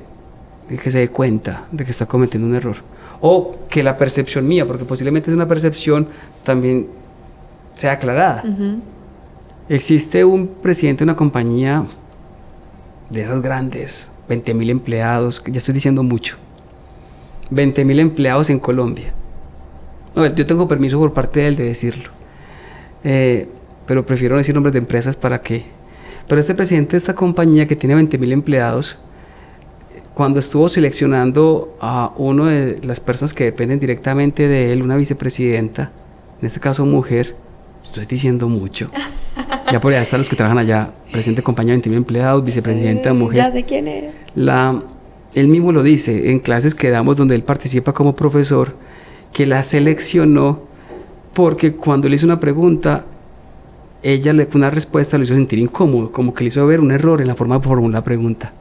que se dé cuenta de que está cometiendo un error, o que la percepción mía, porque posiblemente es una percepción, también sea aclarada. Existe un presidente de una compañía de esas grandes, 20,000 empleados, ya estoy diciendo mucho, 20,000 empleados en Colombia. No, yo tengo permiso por parte de él de decirlo, pero prefiero no decir nombres de empresas para qué. Pero este presidente de esta compañía que tiene 20,000 empleados, cuando estuvo seleccionando a uno de las personas que dependen directamente de él, una vicepresidenta, en este caso mujer, estoy diciendo mucho, ya por allá están los que trabajan allá, presidente de compañía, 20,000 empleados, vicepresidenta mujer. Ya sé quién es. Él mismo lo dice en clases que damos donde él participa como profesor, que la seleccionó porque cuando le hizo una pregunta, ella una respuesta lo hizo sentir incómodo, como que le hizo ver un error en la forma de formular la pregunta.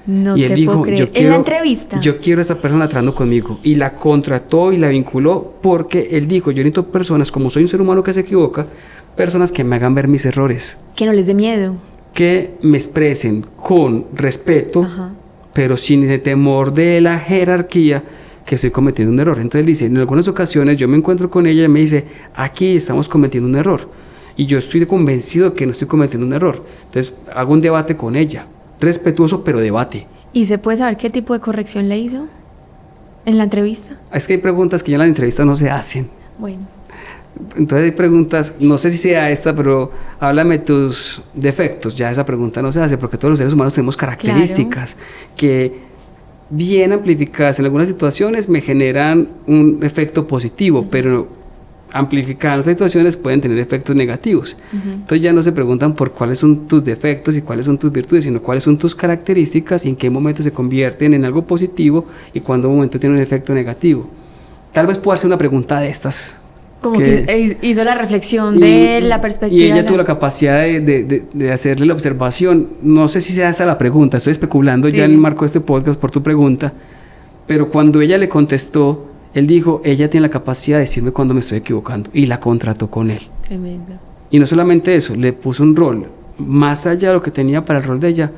No, y él dijo, en la entrevista, yo quiero a esta persona trabajando conmigo, y la contrató y la vinculó porque él dijo, yo necesito personas, como soy un ser humano que se equivoca, personas que me hagan ver mis errores, que no les dé miedo, que me expresen con respeto, pero sin el temor de la jerarquía que estoy cometiendo un error. Entonces él dice, en algunas ocasiones yo me encuentro con ella y me dice, aquí estamos cometiendo un error, y yo estoy convencido de que no estoy cometiendo un error. Entonces hago un debate con ella, respetuoso, pero debate. ¿Y se puede saber qué tipo de corrección le hizo en la entrevista? Es que hay preguntas que ya en las entrevistas no se hacen. Bueno. Entonces hay preguntas, no sé si sea esta, pero háblame tus defectos. Ya esa pregunta no se hace porque todos los seres humanos tenemos características que bien amplificadas en algunas situaciones me generan un efecto positivo, pero amplificadas en otras situaciones pueden tener efectos negativos. Entonces ya no se preguntan por cuáles son tus defectos y cuáles son tus virtudes, sino cuáles son tus características y en qué momento se convierten en algo positivo y cuándo un momento tiene un efecto negativo. Tal vez pueda hacer una pregunta de estas. Como que hizo la reflexión de la perspectiva. Y ella tuvo la capacidad de hacerle la observación. No sé si se hace la pregunta, estoy especulando ya en el marco de este podcast por tu pregunta, pero cuando ella le contestó, él dijo, ella tiene la capacidad de decirme cuando me estoy equivocando, y la contrató con él. Tremendo. Y no solamente eso, le puso un rol, más allá de lo que tenía para el rol de ella,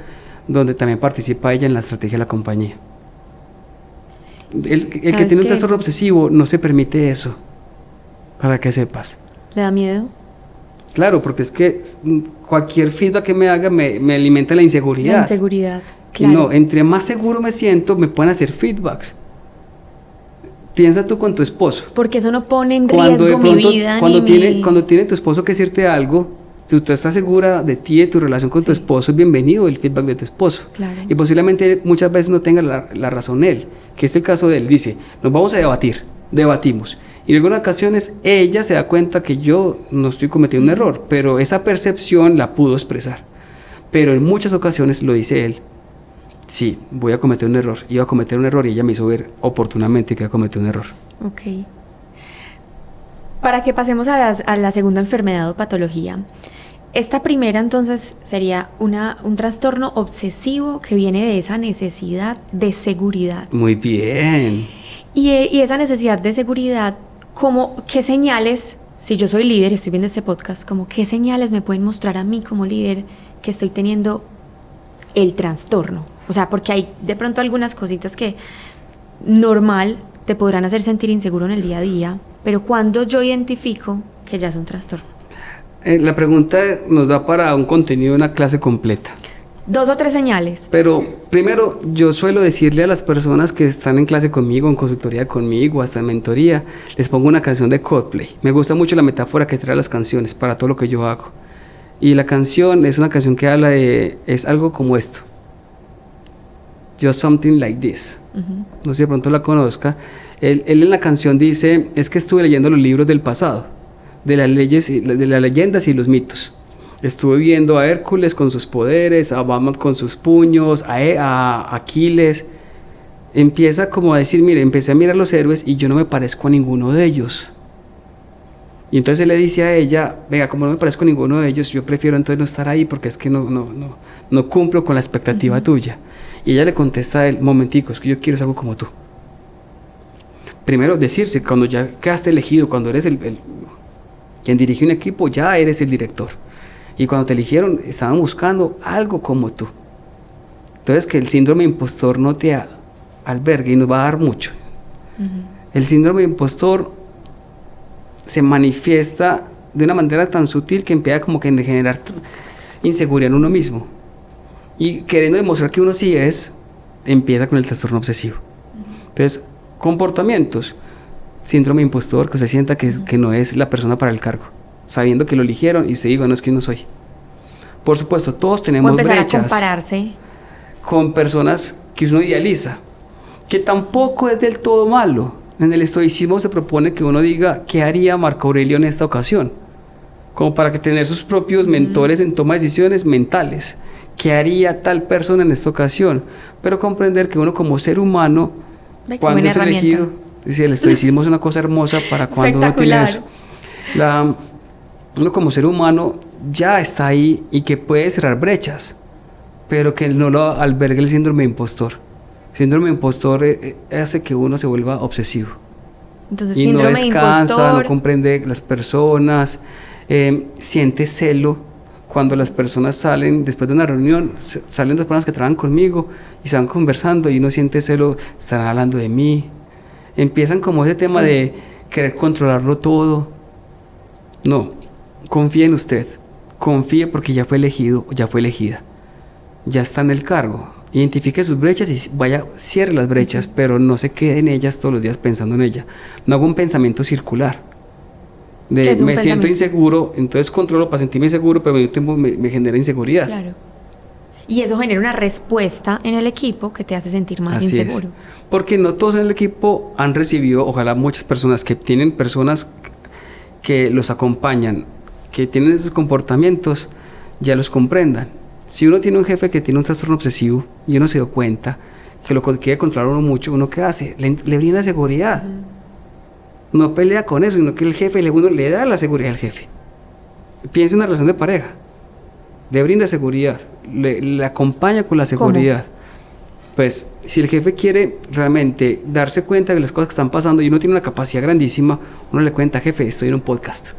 donde también participa ella en la estrategia de la compañía. El que tiene un trastorno obsesivo no se permite eso, para que sepas. ¿Le da miedo? Claro, porque es que cualquier feedback que me haga me alimenta la inseguridad. La inseguridad, claro. No, entre más seguro me siento, me pueden hacer feedbacks. Piensa tú con tu esposo. Porque eso no pone en riesgo mi vida. Cuando tiene tu esposo que decirte algo, si tú estás segura de ti, de tu relación con tu esposo, es bienvenido el feedback de tu esposo. Claro. Y posiblemente muchas veces no tenga la razón él, que es el caso de él. Dice, nos vamos a debatimos. Y en algunas ocasiones ella se da cuenta que yo no estoy cometiendo un error, pero esa percepción la pudo expresar. Pero en muchas ocasiones lo dice él. Sí, voy a cometer un error. Iba a cometer un error y ella me hizo ver oportunamente que iba a cometer un error. Ok. Para que pasemos a la segunda enfermedad o patología. Esta primera entonces sería un trastorno obsesivo que viene de esa necesidad de seguridad. Muy bien. Y esa necesidad de seguridad, ¿qué señales, si yo soy líder, estoy viendo este podcast, como qué señales me pueden mostrar a mí como líder que estoy teniendo el trastorno? O sea, porque hay de pronto algunas cositas que normal te podrán hacer sentir inseguro en el día a día, pero cuando yo identifico que ya es un trastorno. La pregunta nos da para un contenido de una clase completa. 2 o 3 señales. Pero primero yo suelo decirle a las personas que están en clase conmigo, en consultoría conmigo, hasta en mentoría, les pongo una canción de Coldplay. Me gusta mucho la metáfora que trae las canciones para todo lo que yo hago. Y la canción es una canción que habla es algo como esto. Just something like this. No sé si de pronto la conozca. Él en la canción dice, es que estuve leyendo los libros del pasado, de las leyendas y los mitos. Estuve viendo a Hércules con sus poderes, a Batman con sus puños, a Aquiles. Empieza como a decir, mire, empecé a mirar los héroes y yo no me parezco a ninguno de ellos. Y entonces él le dice a ella, venga, como no me parezco a ninguno de ellos, yo prefiero entonces no estar ahí porque es que no cumplo con la expectativa tuya. Y ella le contesta a él, momentico, es que yo quiero ser algo como tú. Primero decirse, cuando ya quedaste elegido, cuando eres quien dirige un equipo, ya eres el director. Y cuando te eligieron, estaban buscando algo como tú. Entonces, que el síndrome de impostor no te albergue y nos va a dar mucho. El síndrome de impostor se manifiesta de una manera tan sutil que empieza como que a generar inseguridad en uno mismo. Y queriendo demostrar que uno sí es, empieza con el trastorno obsesivo. Entonces, comportamientos. Síndrome de impostor, que usted sienta que no es la persona para el cargo, sabiendo que lo eligieron y usted diga, no, es que no soy. Por supuesto, todos tenemos brechas. O empezar a compararse con personas que uno idealiza, que tampoco es del todo malo. En el estoicismo se propone que uno diga, ¿qué haría Marco Aurelio en esta ocasión? Como para que tener sus propios mentores en toma de decisiones mentales. ¿Qué haría tal persona en esta ocasión? Pero comprender que uno como ser humano, cuando es elegido, dice, el estoicismo es una cosa hermosa para cuando uno tiene eso. Uno como ser humano ya está ahí y que puede cerrar brechas, pero que no lo albergue el síndrome de impostor. El síndrome de impostor hace que uno se vuelva obsesivo. Entonces, y no descansa, no comprende las personas, siente celo. Cuando las personas salen, después de una reunión, salen dos personas que trabajan conmigo y se van conversando y uno siente celo, están hablando de mí. Empiezan como ese tema de querer controlarlo todo. No, confíe en usted, confíe porque ya fue elegido, ya fue elegida, ya está en el cargo. Identifique sus brechas y vaya, cierre las brechas, pero no se quede en ellas todos los días pensando en ella. No haga un pensamiento circular. Me siento inseguro, entonces controlo para sentirme inseguro, pero al mismo tiempo me genera inseguridad. Claro. Y eso genera una respuesta en el equipo que te hace sentir más inseguro. Porque no todos en el equipo han recibido, ojalá muchas personas que tienen personas que los acompañan, que tienen esos comportamientos, ya los comprendan. Si uno tiene un jefe que tiene un trastorno obsesivo y uno se dio cuenta que lo quiere controlar uno mucho, ¿uno qué hace? Le brinda seguridad. No pelea con eso, sino que el jefe le da la seguridad al jefe. Piensa en una relación de pareja, le brinda seguridad, le acompaña con la seguridad. ¿Cómo? Pues si el jefe quiere realmente darse cuenta de las cosas que están pasando y uno tiene una capacidad grandísima, uno le cuenta, jefe, estoy en un podcast.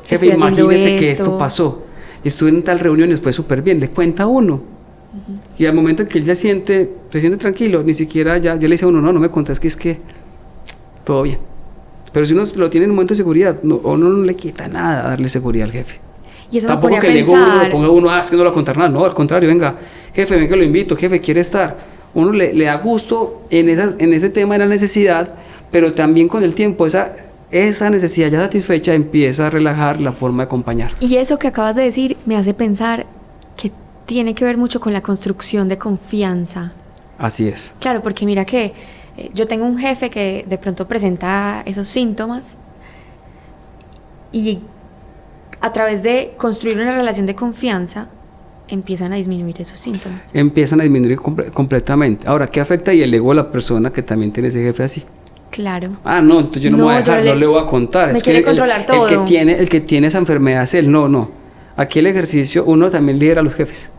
Jefe, imagínese que esto pasó, estuve en tal reunión y fue súper bien, le cuenta a uno. Y al momento en que él se siente tranquilo, ni siquiera ya le dice a uno, no me contás que es que todo bien. Pero si uno lo tiene en un momento de seguridad, uno no le quita nada darle seguridad al jefe. Y eso tampoco me que le ponga uno, es que no lo va a contar nada, no, al contrario, venga, jefe, venga, lo invito, jefe, quiere estar. Uno le da gusto en ese tema de la necesidad, pero también con el tiempo esa necesidad ya satisfecha empieza a relajar la forma de acompañar. Y eso que acabas de decir me hace pensar que tiene que ver mucho con la construcción de confianza. Así es. Claro, porque mira que yo tengo un jefe que de pronto presenta esos síntomas y a través de construir una relación de confianza empiezan a disminuir esos síntomas. Empiezan a disminuir completamente. Ahora, ¿qué afecta ahí el ego a la persona que también tiene ese jefe así? Claro. No, entonces yo no me voy a dejar, no le voy a contar. Me quiere controlar todo. El que tiene esa enfermedad es él. No. Aquí el ejercicio, uno también lidera a los jefes.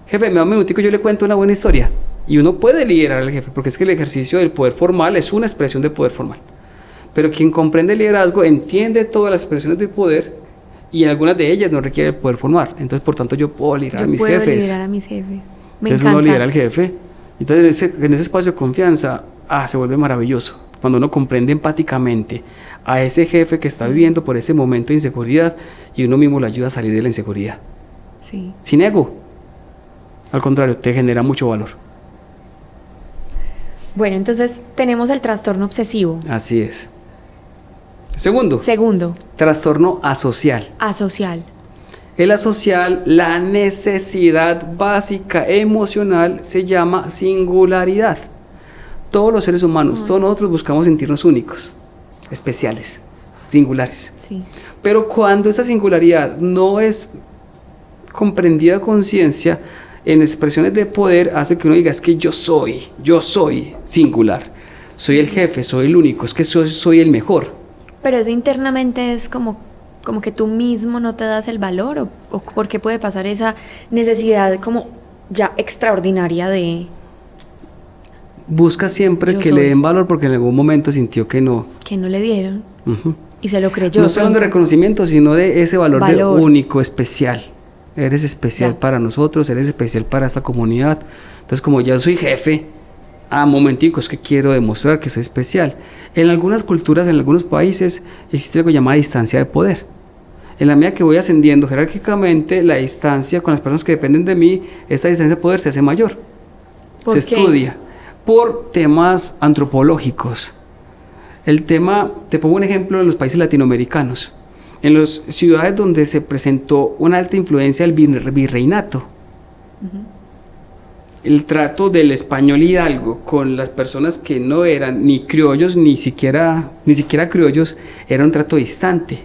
Jefe, me da un minutico, yo le cuento una buena historia. Y uno puede liderar al jefe, porque es que el ejercicio del poder formal es una expresión de poder formal. Pero quien comprende el liderazgo entiende todas las expresiones de poder y en algunas de ellas no requiere el poder formal. Entonces, por tanto, yo puedo liderar a mis jefes. Entonces uno lidera al jefe. Entonces, en ese espacio de confianza, se vuelve maravilloso. Cuando uno comprende empáticamente a ese jefe que está viviendo por ese momento de inseguridad y uno mismo le ayuda a salir de la inseguridad. Sí. Sin ego. Al contrario, te genera mucho valor. Bueno, entonces tenemos el trastorno obsesivo. Así es. Segundo. Trastorno asocial. El asocial, la necesidad básica emocional se llama singularidad. Todos los seres humanos, todos nosotros buscamos sentirnos únicos, especiales, singulares. Sí. Pero cuando esa singularidad no es comprendida a conciencia, en expresiones de poder hace que uno diga, es que yo soy singular, soy el jefe, soy el único, es que soy el mejor. Pero eso internamente es como que tú mismo no te das el valor, o ¿por qué puede pasar esa necesidad como ya extraordinaria de... Busca siempre que le den valor porque en algún momento sintió que no le dieron. Y se lo creyó. No solo de reconocimiento, sino de ese valor. De único, especial. Eres especial para nosotros, eres especial para esta comunidad. Entonces, como ya soy jefe, momentico, es que quiero demostrar que soy especial. En algunas culturas, en algunos países, existe algo llamado distancia de poder. En la medida que voy ascendiendo jerárquicamente, la distancia con las personas que dependen de mí, esta distancia de poder se hace mayor. Se estudia por temas antropológicos. El tema, te pongo un ejemplo en los países latinoamericanos. En las ciudades donde se presentó una alta influencia del virreinato, el trato del español hidalgo con las personas que no eran ni criollos, ni siquiera criollos, era un trato distante.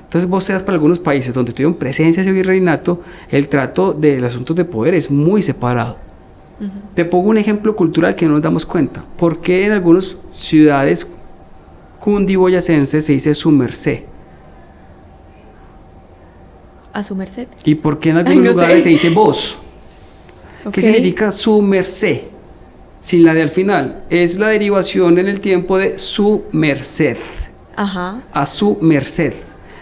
Entonces vos te das para algunos países donde tuvieron presencia ese virreinato, el trato de los asuntos de poder es muy separado. Te pongo un ejemplo cultural que no nos damos cuenta. ¿Por qué en algunas ciudades cundiboyacenses se dice su merced? ¿A su merced? ¿Y por qué en algunos lugares se dice vos? ¿Qué significa su merced? Sin la de al final. Es la derivación en el tiempo de su merced. Ajá. A su merced.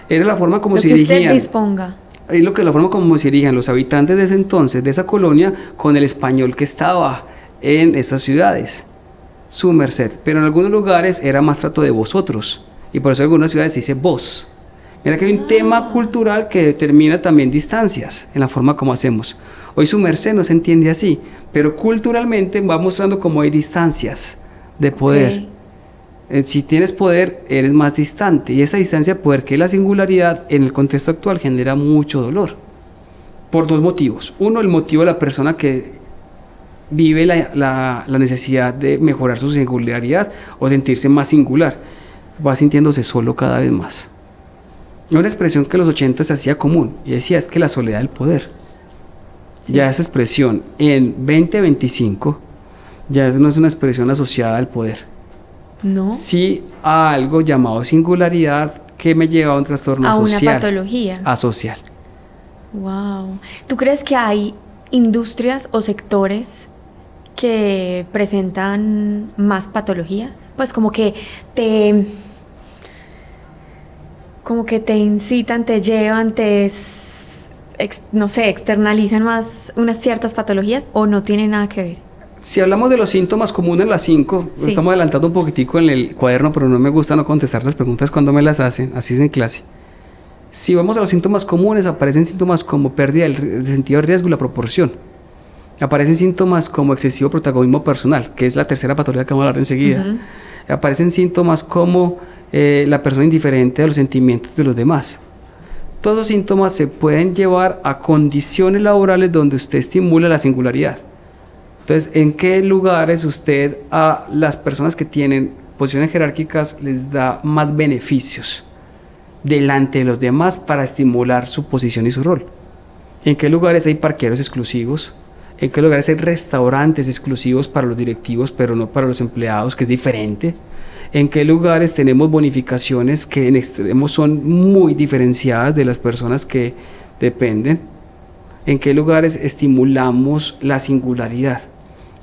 Era la forma como se dirigían. Usted disponga. Es la forma como se dirigían los habitantes de ese entonces, de esa colonia, con el español que estaba en esas ciudades. Su merced. Pero en algunos lugares era más trato de vosotros. Y por eso en algunas ciudades se dice vos. Mira que hay un tema cultural que determina también distancias en la forma como hacemos. Hoy su merced no se entiende así, pero culturalmente va mostrando cómo hay distancias de poder. Si tienes poder, eres más distante. Y esa distancia de poder, que es la singularidad, en el contexto actual genera mucho dolor. Por dos motivos. Uno, el motivo de la persona que vive la necesidad de mejorar su singularidad o sentirse más singular. Va sintiéndose solo cada vez más. Una expresión que en los 80 se hacía común y decía es que la soledad del poder. Sí. Ya esa expresión en 2025 ya no es una expresión asociada al poder. No. Sí a algo llamado singularidad que me lleva a un trastorno social. A una patología. Asocial. Wow. ¿Tú crees que hay industrias o sectores que presentan más patologías? Pues como que te incitan, te llevan, no sé, externalizan más unas ciertas patologías o no tiene nada que ver? Si hablamos de los síntomas comunes, las 5, sí. Estamos adelantando un poquitico en el cuaderno, pero no me gusta no contestar las preguntas cuando me las hacen, así es en clase. Si vamos a los síntomas comunes, aparecen síntomas como pérdida del sentido de riesgo y la proporción. Aparecen síntomas como excesivo protagonismo personal, que es la tercera patología que vamos a hablar enseguida. Aparecen síntomas como la persona indiferente a los sentimientos de los demás. Todos los síntomas se pueden llevar a condiciones laborales donde usted estimula la singularidad. Entonces, ¿en qué lugares usted a las personas que tienen posiciones jerárquicas les da más beneficios delante de los demás para estimular su posición y su rol? ¿En qué lugares hay parqueros exclusivos? ¿En qué lugares hay restaurantes exclusivos para los directivos, pero no para los empleados, que es diferente? ¿En qué lugares tenemos bonificaciones que en extremos son muy diferenciadas de las personas que dependen? ¿En qué lugares estimulamos la singularidad?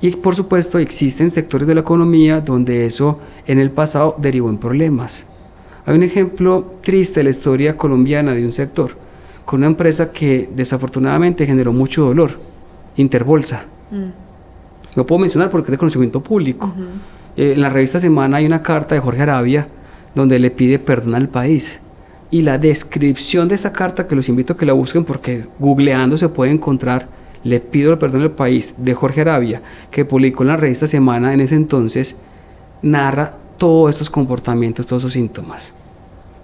Y por supuesto existen sectores de la economía donde eso en el pasado derivó en problemas. Hay un ejemplo triste de la historia colombiana de un sector, con una empresa que desafortunadamente generó mucho dolor, Interbolsa. Lo puedo mencionar porque es de conocimiento público. En la revista Semana hay una carta de Jorge Arabia donde le pide perdón al país. Y la descripción de esa carta, que los invito a que la busquen porque googleando se puede encontrar, le pido el perdón al país, de Jorge Arabia, que publicó en la revista Semana en ese entonces, narra todos estos comportamientos, todos esos síntomas.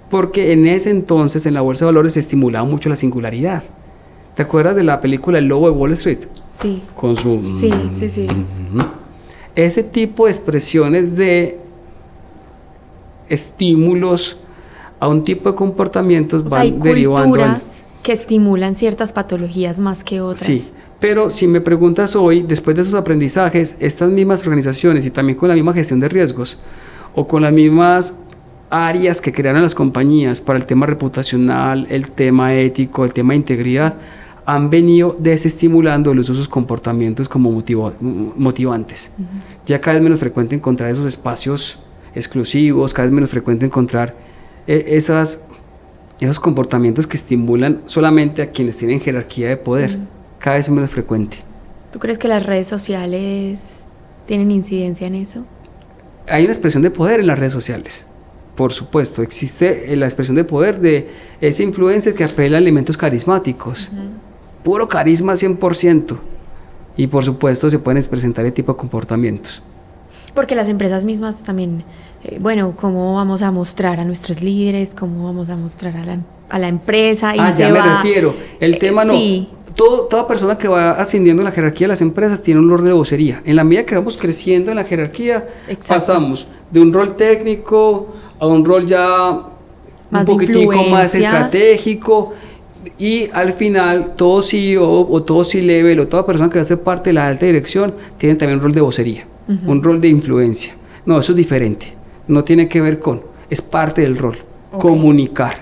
Porque en ese entonces en la bolsa de valores se estimulaba mucho la singularidad. ¿Te acuerdas de la película El Lobo de Wall Street? Sí. Con su... Sí. Ese tipo de expresiones de estímulos a un tipo de comportamientos van derivando. Hay culturas que estimulan ciertas patologías más que otras. Sí, pero si me preguntas hoy, después de esos aprendizajes, estas mismas organizaciones y también con la misma gestión de riesgos o con las mismas áreas que crearon las compañías para el tema reputacional, el tema ético, el tema de integridad, han venido desestimulando el uso de sus comportamientos como motivantes. Ya cada vez menos frecuente encontrar esos espacios exclusivos, cada vez menos frecuente encontrar esos comportamientos que estimulan solamente a quienes tienen jerarquía de poder. Cada vez es menos frecuente. ¿Tú crees que las redes sociales tienen incidencia en eso? Hay una expresión de poder en las redes sociales. Por supuesto, existe la expresión de poder de ese influencer que apela a elementos carismáticos. Puro carisma 100%. Y por supuesto se pueden presentar ese tipo de comportamientos. Porque las empresas mismas también, ¿cómo vamos a mostrar a nuestros líderes? ¿Cómo vamos a mostrar a la empresa? Y ya me refiero. El tema no. Sí. Toda persona que va ascendiendo en la jerarquía de las empresas tiene un rol de vocería. En la medida que vamos creciendo en la jerarquía, pasamos de un rol técnico a un rol ya más un poquitico más estratégico, y al final todo CEO o todo C-level o toda persona que hace parte de la alta dirección tiene también un rol de vocería, un rol de influencia. No, eso es diferente, no tiene que ver con, es parte del rol. Comunicar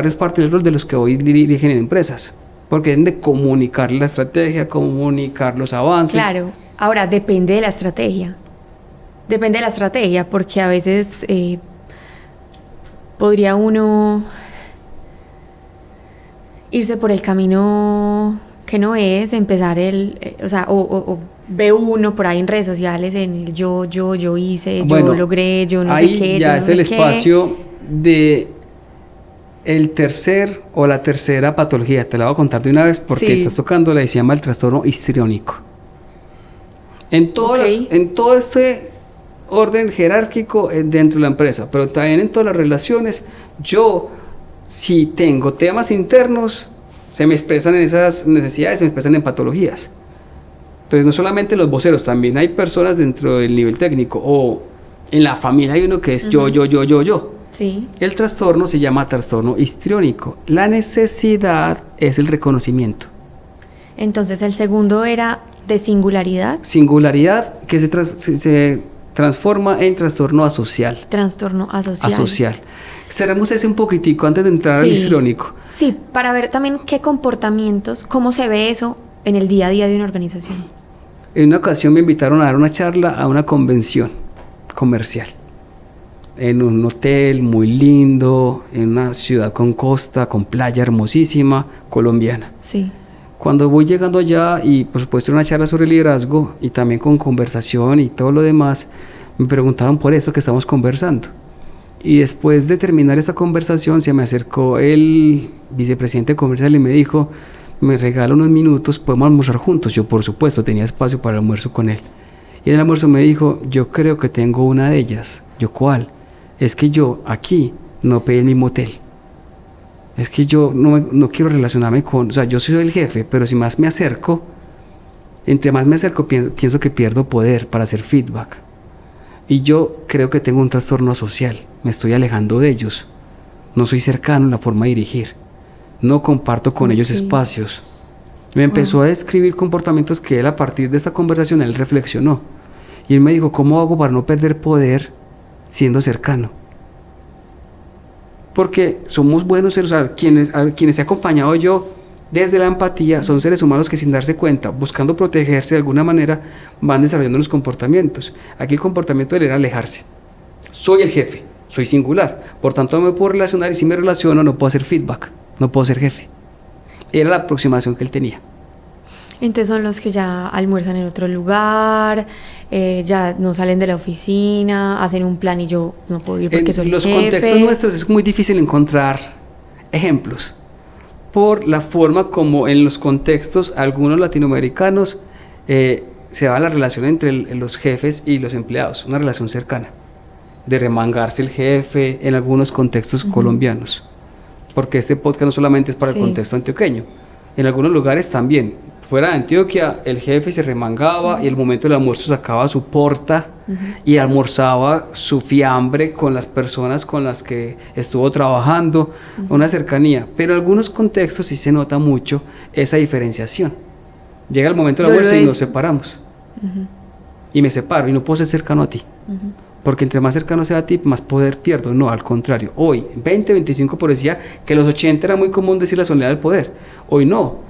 es parte del rol de los que hoy dirigen en empresas, porque deben de comunicar la estrategia, comunicar los avances. Claro, ahora depende de la estrategia, porque a veces podría uno irse por el camino que no es, empezar o ve uno por ahí en redes sociales en el yo hice, yo logré, yo no sé qué. Ahí ya es el espacio de el tercer o la tercera patología. Te la voy a contar de una vez porque estás tocando, se llama el trastorno histriónico. En todo este orden jerárquico dentro de la empresa, pero también en todas las relaciones, si tengo temas internos, se me expresan en esas necesidades, se me expresan en patologías. Entonces no solamente los voceros, también hay personas dentro del nivel técnico o en la familia hay uno que es yo. Sí. El trastorno se llama trastorno histriónico. La necesidad es el reconocimiento. Entonces el segundo era de singularidad. Singularidad que se transforma en trastorno asocial. Trastorno asocial. Cerremos ese un poquitico antes de entrar al histriónico. Sí, para ver también qué comportamientos, cómo se ve eso en el día a día de una organización. En una ocasión me invitaron a dar una charla a una convención comercial. en un hotel muy lindo, en una ciudad con costa, con playa hermosísima, colombiana. Sí. Cuando voy llegando allá y por supuesto una charla sobre liderazgo y también con conversación y todo lo demás, me preguntaban por eso que estamos conversando. Y después de terminar esta conversación se me acercó el vicepresidente comercial y me dijo, me regala unos minutos, podemos almorzar juntos. Yo por supuesto tenía espacio para el almuerzo con él. Y en el almuerzo me dijo, yo creo que tengo una de ellas. Yo, ¿cuál? Es que yo aquí no pedí el mismo hotel. Es que yo no quiero relacionarme con... O sea, yo soy el jefe, pero si más me acerco, entre más me acerco, pienso que pierdo poder para hacer feedback. Y yo creo que tengo un trastorno social. Me estoy alejando de ellos. No soy cercano en la forma de dirigir. No comparto con ellos espacios. Me empezó a describir comportamientos que él, a partir de esa conversación, él reflexionó. Y él me dijo, ¿cómo hago para no perder poder siendo cercano? Porque somos buenos seres, o sea, quienes he acompañado yo desde la empatía, son seres humanos que sin darse cuenta, buscando protegerse de alguna manera, van desarrollando los comportamientos. Aquí el comportamiento de él era alejarse. Soy el jefe, soy singular, por tanto no me puedo relacionar, y si me relaciono no puedo hacer feedback, no puedo ser jefe. Era la aproximación que él tenía. Entonces son los que ya almuerzan en otro lugar, ya no salen de la oficina, hacen un plan y yo no puedo ir porque soy el jefe. En los contextos nuestros es muy difícil encontrar ejemplos, por la forma como en los contextos algunos latinoamericanos se da la relación entre los jefes y los empleados, una relación cercana, de remangarse el jefe en algunos contextos colombianos, porque este podcast no solamente es para el contexto antioqueño, en algunos lugares también. Fuera de Antioquia, el jefe se remangaba y el momento del almuerzo sacaba su porta y almorzaba su fiambre con las personas con las que estuvo trabajando, una cercanía. Pero en algunos contextos sí se nota mucho esa diferenciación. Llega el momento del almuerzo y nos separamos. Y me separo y no puedo ser cercano a ti. Porque entre más cercano sea a ti, más poder pierdo. No, al contrario. Hoy, 2025, por decía que en los 80 era muy común decir la soledad del poder. Hoy no.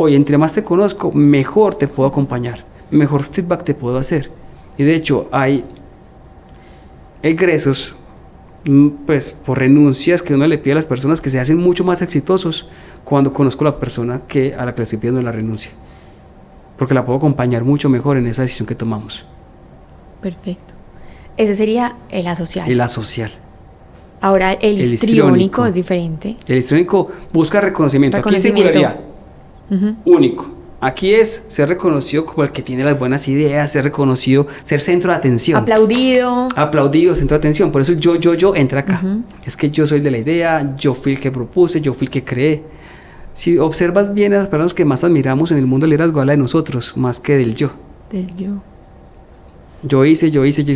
Hoy, entre más te conozco, mejor te puedo acompañar, mejor feedback te puedo hacer. Y de hecho, hay egresos, pues, por renuncias que uno le pide a las personas que se hacen mucho más exitosos cuando conozco a la persona a la que le estoy pidiendo la renuncia. Porque la puedo acompañar mucho mejor en esa decisión que tomamos. Perfecto. Ese sería el asocial. El asocial. Ahora, el histriónico es diferente. El histriónico busca reconocimiento. Aquí es singularidad. Único. Aquí es ser reconocido como el que tiene las buenas ideas, ser reconocido, ser centro de atención. Aplaudido, centro de atención. Por eso yo entra acá. Es que yo soy de la idea, yo fui el que propuse, yo fui el que creé. Si observas bien a las personas que más admiramos en el mundo del liderazgo, habla de nosotros, más que del yo. Del yo. Yo hice,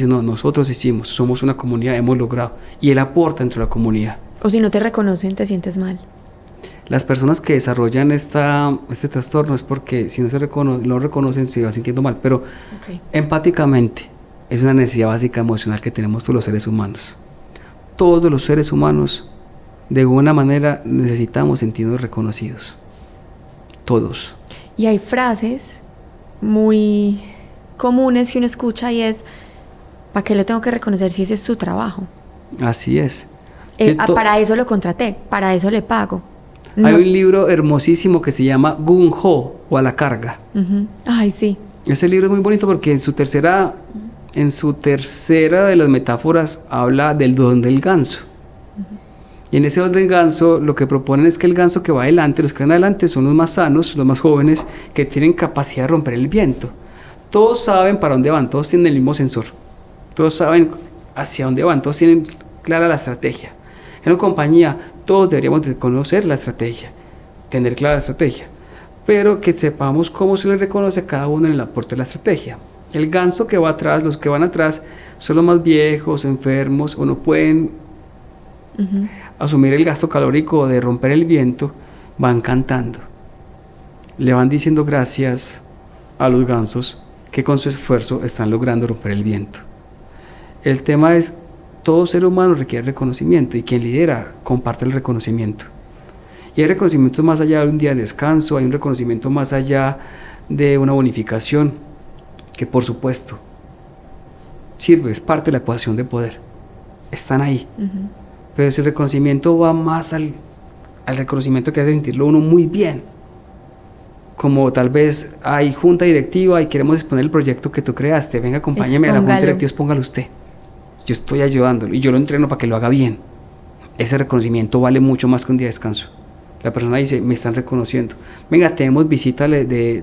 no, nosotros hicimos, somos una comunidad, hemos logrado. Y él aporta dentro de la comunidad. O si no te reconocen, te sientes mal. Las personas que desarrollan este trastorno es porque si no lo reconocen se va sintiendo mal, pero empáticamente es una necesidad básica emocional que tenemos todos los seres humanos. Todos los seres humanos de alguna manera necesitamos sentirnos reconocidos. Todos. Y hay frases muy comunes que uno escucha y es, ¿para qué lo tengo que reconocer si ese es su trabajo? Así es. Para eso lo contraté, para eso le pago. No. Hay un libro hermosísimo que se llama Gung Ho, o A la carga. Ay, sí. Ese libro es muy bonito porque en su tercera de las metáforas habla del don del ganso. Y en ese don del ganso lo que proponen es que el ganso que va adelante, los que van adelante son los más sanos, los más jóvenes, que tienen capacidad de romper el viento. Todos saben para dónde van, todos tienen el mismo sensor. Todos saben hacia dónde van, todos tienen clara la estrategia. En una compañía todos deberíamos de conocer la estrategia, tener clara la estrategia, pero que sepamos cómo se le reconoce a cada uno en el aporte de la estrategia. El ganso que va atrás, los que van atrás, son los más viejos, enfermos, o no pueden asumir el gasto calórico de romper el viento, van cantando. Le van diciendo gracias a los gansos que con su esfuerzo están logrando romper el viento. El tema es, todo ser humano requiere reconocimiento y quien lidera comparte el reconocimiento. Y hay reconocimiento más allá de un día de descanso, hay un reconocimiento más allá de una bonificación, que por supuesto sirve, es parte de la ecuación de poder. están ahí. Pero ese reconocimiento va más al reconocimiento que hace sentirlo uno muy bien. Como tal vez hay junta directiva y queremos exponer el proyecto que tú creaste, venga, acompáñame a la junta directiva, expóngalo usted. Yo estoy ayudándolo y yo lo entreno para que lo haga bien. Ese reconocimiento vale mucho más que un día de descanso. La persona dice, me están reconociendo. Venga, tenemos visita de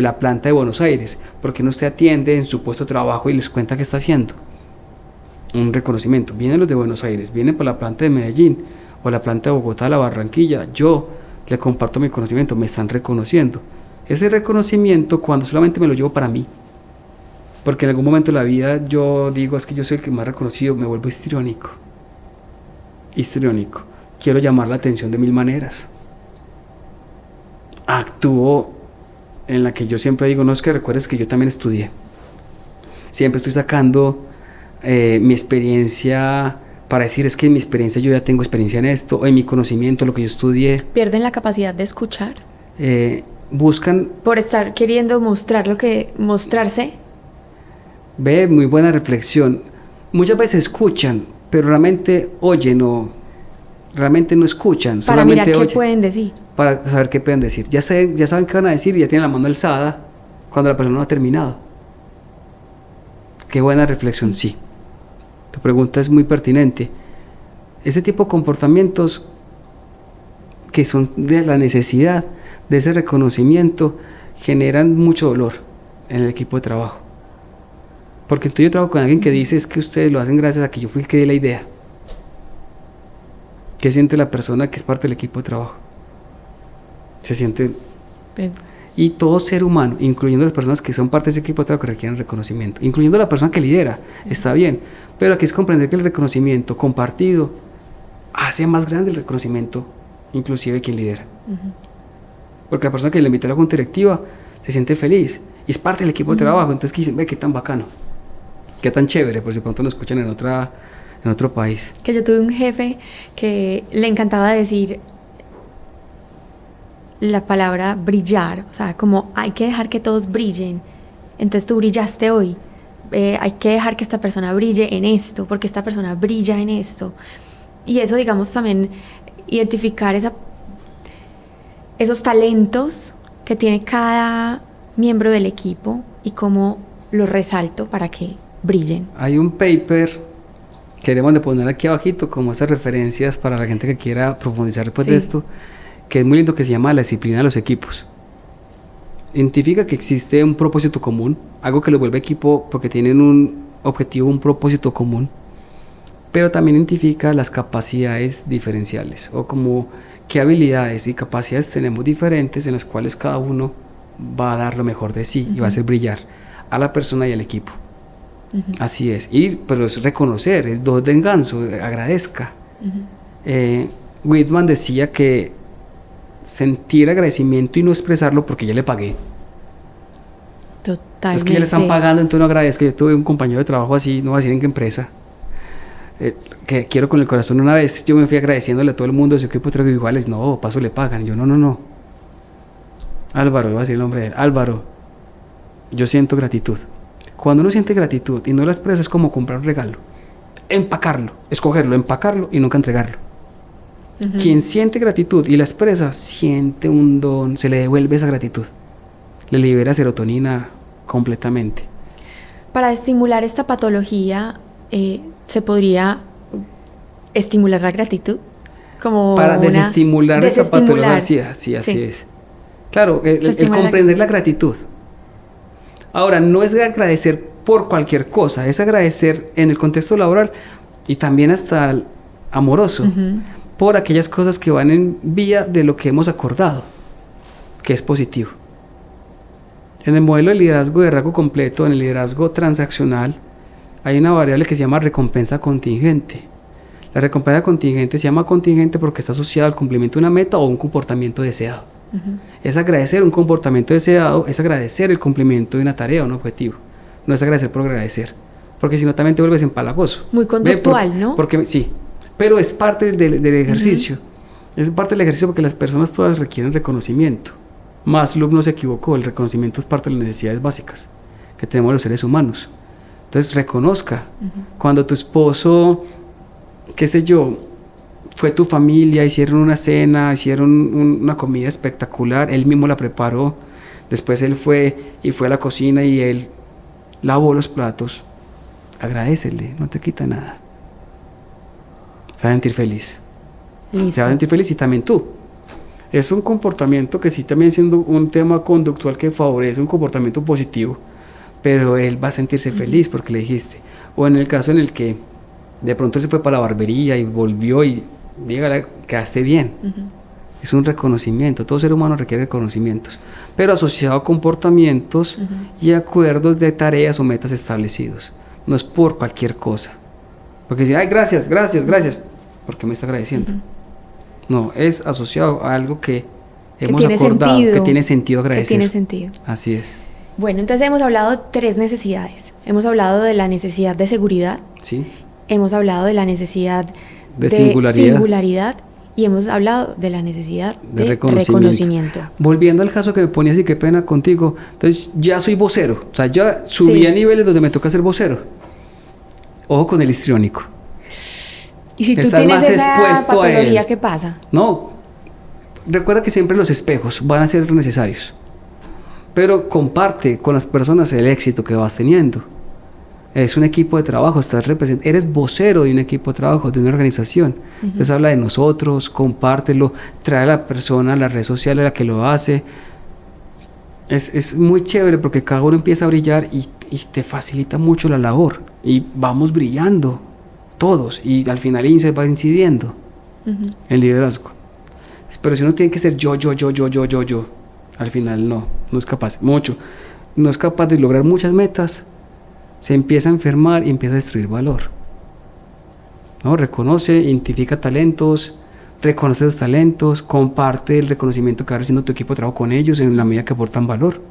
la planta de Buenos Aires. ¿Por qué no usted atiende en su puesto de trabajo y les cuenta qué está haciendo? Un reconocimiento. Vienen los de Buenos Aires, vienen por la planta de Medellín o la planta de Bogotá, la Barranquilla. Yo le comparto mi conocimiento, me están reconociendo. Ese reconocimiento, cuando solamente me lo llevo para mí, porque en algún momento de la vida yo digo, es que yo soy el que más reconocido, me vuelvo histriónico. Quiero llamar la atención de mil maneras. Actúo en la que yo siempre digo, no, es que recuerdes que yo también estudié. Siempre estoy sacando mi experiencia para decir, es que en mi experiencia yo ya tengo experiencia en esto, o en mi conocimiento, lo que yo estudié. ¿Pierden la capacidad de escuchar? Buscan... Por estar queriendo mostrarse. Ve, muy buena reflexión. Muchas veces escuchan, pero realmente oyen o realmente no escuchan. Para mirar qué pueden decir. Para saber qué pueden decir. Ya saben qué van a decir y ya tienen la mano alzada cuando la persona no ha terminado. Qué buena reflexión, sí. Tu pregunta es muy pertinente. Ese tipo de comportamientos que son de la necesidad de ese reconocimiento generan mucho dolor en el equipo de trabajo. Porque entonces yo trabajo con alguien que dice, es que ustedes lo hacen gracias a que yo fui el que di la idea. ¿Qué siente la persona que es parte del equipo de trabajo? Se siente... Y todo ser humano, incluyendo las personas que son parte de ese equipo de trabajo, que requieren reconocimiento, incluyendo la persona que lidera, está bien, pero aquí es comprender que el reconocimiento compartido hace más grande el reconocimiento, inclusive quien lidera. Porque la persona que le invita a la junta directiva se siente feliz y es parte del equipo de trabajo, entonces que dicen, ve, qué tan bacano, qué tan chévere, por si pronto nos escuchan en otro país. Que yo tuve un jefe que le encantaba decir la palabra brillar, o sea, como hay que dejar que todos brillen, entonces tú brillaste hoy, hay que dejar que esta persona brille en esto, porque esta persona brilla en esto, y eso, digamos, también identificar esos talentos que tiene cada miembro del equipo y cómo los resalto para que brillen. Hay un paper que debemos de poner aquí abajito como esas referencias para la gente que quiera profundizar después de esto, que es muy lindo, que se llama La disciplina de los equipos. Identifica que existe un propósito común, algo que lo vuelve equipo porque tienen un objetivo, un propósito común, pero también identifica las capacidades diferenciales, o como qué habilidades y capacidades tenemos diferentes en las cuales cada uno va a dar lo mejor de sí y va a hacer brillar a la persona y al equipo. Así es, pero es reconocer, el dos de ganso, agradezca. Whitman decía que sentir agradecimiento y no expresarlo porque ya le pagué. Totalmente. Es que ya le están pagando, entonces no agradezco. Yo tuve un compañero de trabajo así, no voy a decir en qué empresa, que quiero con el corazón. Una vez yo me fui agradeciéndole a todo el mundo de su equipo de trabajo iguales, no, paso le pagan. Y yo, no. Álvaro, le voy a decir el nombre de él. Álvaro, yo siento gratitud. Cuando uno siente gratitud y no la expresa, es como comprar un regalo, empacarlo, escogerlo, empacarlo y nunca entregarlo. Quien siente gratitud y la expresa, siente un don, se le devuelve esa gratitud, le libera serotonina completamente. Para estimular esta patología, ¿se podría estimular la gratitud? Como para desestimular esta patología, sí, así es. Claro, el comprender la gratitud. Ahora, no es agradecer por cualquier cosa, es agradecer en el contexto laboral y también hasta el amoroso, por aquellas cosas que van en vía de lo que hemos acordado, que es positivo. En el modelo de liderazgo de rango completo, en el liderazgo transaccional, hay una variable que se llama recompensa contingente. La recompensa contingente se llama contingente porque está asociada al cumplimiento de una meta o un comportamiento deseado. Es agradecer un comportamiento deseado, es agradecer el cumplimiento de una tarea o un objetivo. No es agradecer por agradecer, porque si no también te vuelves empalagoso. Muy conductual, ¿no? Porque sí, pero es parte del ejercicio. Es parte del ejercicio porque las personas todas requieren reconocimiento. Maslow no se equivocó, el reconocimiento es parte de las necesidades básicas que tenemos los seres humanos. Entonces reconozca. Cuando tu esposo qué sé yo, fue tu familia, hicieron una cena, hicieron una comida espectacular, él mismo la preparó, después él fue a la cocina y él lavó los platos, agradécele, no te quita nada. Se va a sentir feliz. Listo. Se va a sentir feliz y también tú. Es un comportamiento que sí también siendo un tema conductual que favorece un comportamiento positivo, pero él va a sentirse feliz porque le dijiste. O en el caso en el que de pronto él se fue para la barbería y volvió y dígale, quedaste bien. Es un reconocimiento. Todo ser humano requiere reconocimientos, pero asociado a comportamientos y acuerdos de tareas o metas establecidos. No es por cualquier cosa. Porque si, ay, gracias, ¿por qué me está agradeciendo? No, es asociado a algo que hemos acordado, que tiene sentido agradecer. Que tiene sentido. Así es. Bueno, entonces hemos hablado de 3 necesidades. Hemos hablado de la necesidad de seguridad. Sí. Hemos hablado de la necesidad de singularidad. Y hemos hablado de la necesidad de reconocimiento. Volviendo al caso que me ponías y qué pena contigo. Entonces ya soy vocero. O sea, ya subí a niveles donde me toca ser vocero. Ojo con el histriónico. Y si tú tienes esa patología, ¿qué pasa? No. Recuerda que siempre los espejos van a ser necesarios. Pero comparte con las personas el éxito que vas teniendo. Es un equipo de trabajo, eres vocero de un equipo de trabajo, de una organización. Entonces habla de nosotros, compártelo, trae a la persona a la red social a la que lo hace. Es muy chévere porque cada uno empieza a brillar y te facilita mucho la labor. Y vamos brillando todos y al final se va incidiendo el liderazgo. Pero si uno tiene que ser yo, al final no es capaz, no es capaz de lograr muchas metas. Se empieza a enfermar y empieza a destruir valor. ¿No? Reconoce, identifica talentos, reconoce los talentos, comparte el reconocimiento que va haciendo tu equipo de trabajo con ellos en la medida que aportan valor,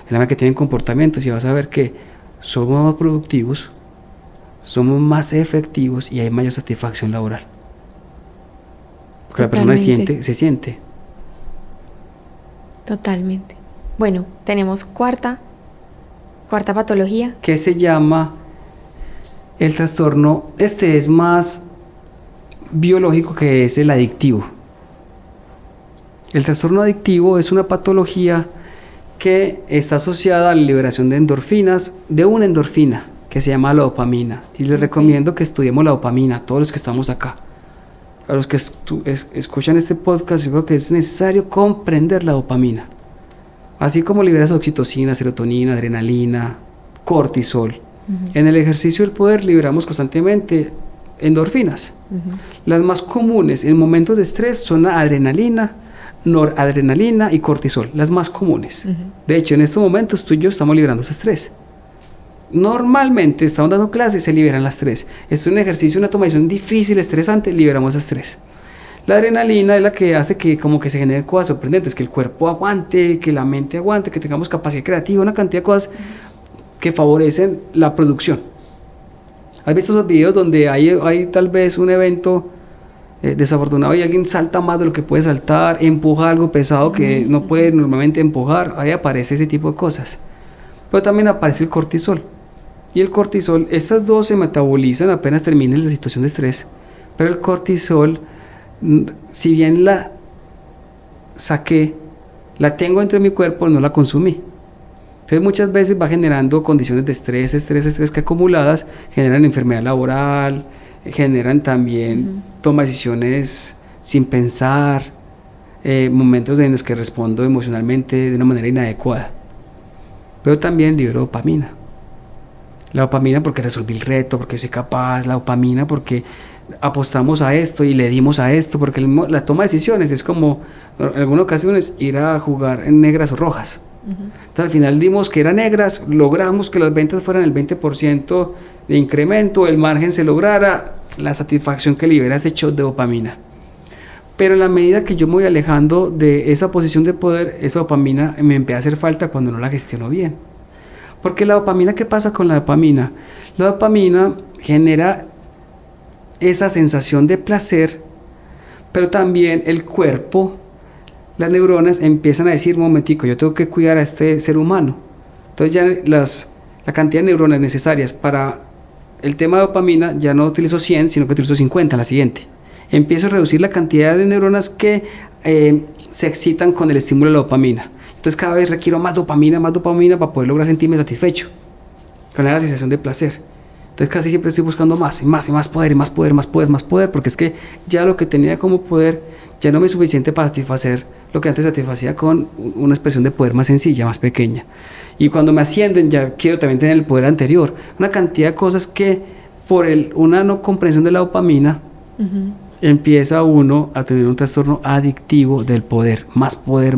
en la medida que tienen comportamientos, y vas a ver que somos más productivos, somos más efectivos y hay mayor satisfacción laboral. Porque la persona se siente. Totalmente. Bueno, tenemos cuarta patología, que se llama el trastorno, es más biológico, que es el adictivo. El trastorno adictivo es una patología que está asociada a la liberación de endorfinas, de una endorfina que se llama la dopamina, y les recomiendo que estudiemos la dopamina, todos los que estamos acá, a los que escuchan este podcast. Yo creo que es necesario comprender la dopamina. Así como liberas oxitocina, serotonina, adrenalina, cortisol. En el ejercicio del poder liberamos constantemente endorfinas. Las más comunes en momentos de estrés son la adrenalina, noradrenalina y cortisol, las más comunes. De hecho, en estos momentos tú y yo estamos liberando esas 3. Normalmente estamos dando clases, se liberan las 3. Esto es un ejercicio, una toma de decisión difícil, estresante, liberamos esas 3. La adrenalina es la que hace que como que se generen cosas sorprendentes, que el cuerpo aguante, que la mente aguante, que tengamos capacidad creativa, una cantidad de cosas que favorecen la producción. ¿Has visto esos videos donde hay tal vez un evento desafortunado y alguien salta más de lo que puede saltar, empuja algo pesado que no puede normalmente empujar? Ahí aparece ese tipo de cosas. Pero también aparece el cortisol. Y el cortisol, estas dos se metabolizan apenas termine la situación de estrés, pero el cortisol, si bien la saqué, la tengo dentro de mi cuerpo, no la consumí. Entonces muchas veces va generando condiciones de estrés que acumuladas generan enfermedad laboral, generan también toma de decisiones sin pensar, momentos en los que respondo emocionalmente de una manera inadecuada. Pero también libero dopamina. La dopamina porque resolví el reto, porque soy capaz. La dopamina porque apostamos a esto y le dimos a esto, porque la toma de decisiones es como en algunas ocasiones ir a jugar en negras o rojas. Entonces al final dimos que eran negras, logramos que las ventas fueran el 20% de incremento, el margen se lograra, la satisfacción que libera ese shot de dopamina. Pero en la medida que yo me voy alejando de esa posición de poder, esa dopamina me empieza a hacer falta cuando no la gestiono bien. Porque la dopamina, ¿qué pasa con la dopamina? La dopamina genera esa sensación de placer, pero también el cuerpo, las neuronas empiezan a decir, un momentico, yo tengo que cuidar a este ser humano. Entonces ya la cantidad de neuronas necesarias para el tema de dopamina ya no utilizo 100, sino que utilizo 50 en la siguiente. Empiezo a reducir la cantidad de neuronas que se excitan con el estímulo de la dopamina. Entonces cada vez requiero más dopamina para poder lograr sentirme satisfecho, con la sensación de placer. Entonces casi siempre estoy buscando más poder, porque es que ya lo que tenía como poder ya no me es suficiente para satisfacer lo que antes satisfacía con una expresión de poder más sencilla, más pequeña. Y cuando me ascienden ya quiero también tener el poder anterior. Una cantidad de cosas que por una no comprensión de la dopamina, empieza uno a tener un trastorno adictivo del poder. Más poder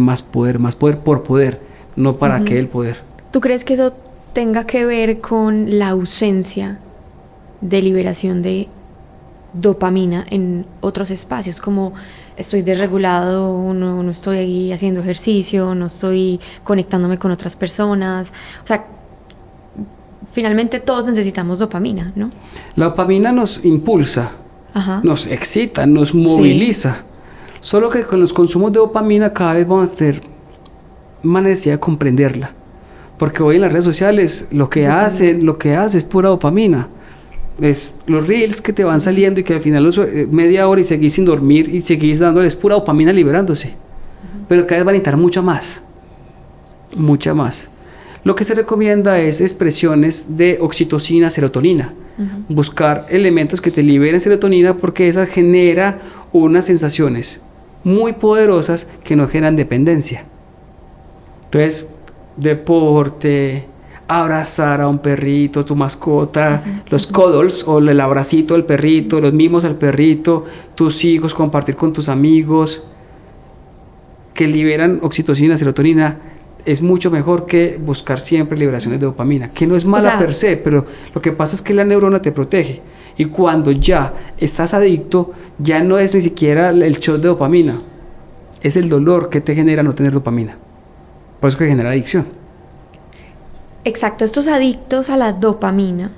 por poder, no para qué el poder. ¿Tú crees que eso tenga que ver con la ausencia de liberación de dopamina en otros espacios, como estoy desregulado, no estoy ahí haciendo ejercicio, no estoy conectándome con otras personas? O sea, finalmente todos necesitamos dopamina, ¿no? La dopamina nos impulsa, nos excita, nos moviliza. Sí. Solo que con los consumos de dopamina cada vez vamos a tener más necesidad de comprenderla. Porque hoy en las redes sociales lo que hace es pura dopamina. Es los reels que te van saliendo y que al final media hora y seguís sin dormir y seguís dándoles pura dopamina liberándose. Pero cada vez van a necesitar mucha más. Lo que se recomienda es expresiones de oxitocina, serotonina. Buscar elementos que te liberen serotonina, porque esa genera unas sensaciones muy poderosas que no generan dependencia. Entonces, deporte, abrazar a un perrito, tu mascota, los cuddles o el abracito del perrito, los mimos al perrito, tus hijos, compartir con tus amigos, que liberan oxitocina, serotonina, es mucho mejor que buscar siempre liberaciones de dopamina, que no es mala per se, pero lo que pasa es que la neurona te protege, y cuando ya estás adicto, ya no es ni siquiera el shot de dopamina, es el dolor que te genera no tener dopamina. Por eso que genera adicción. Exacto, estos adictos a la dopamina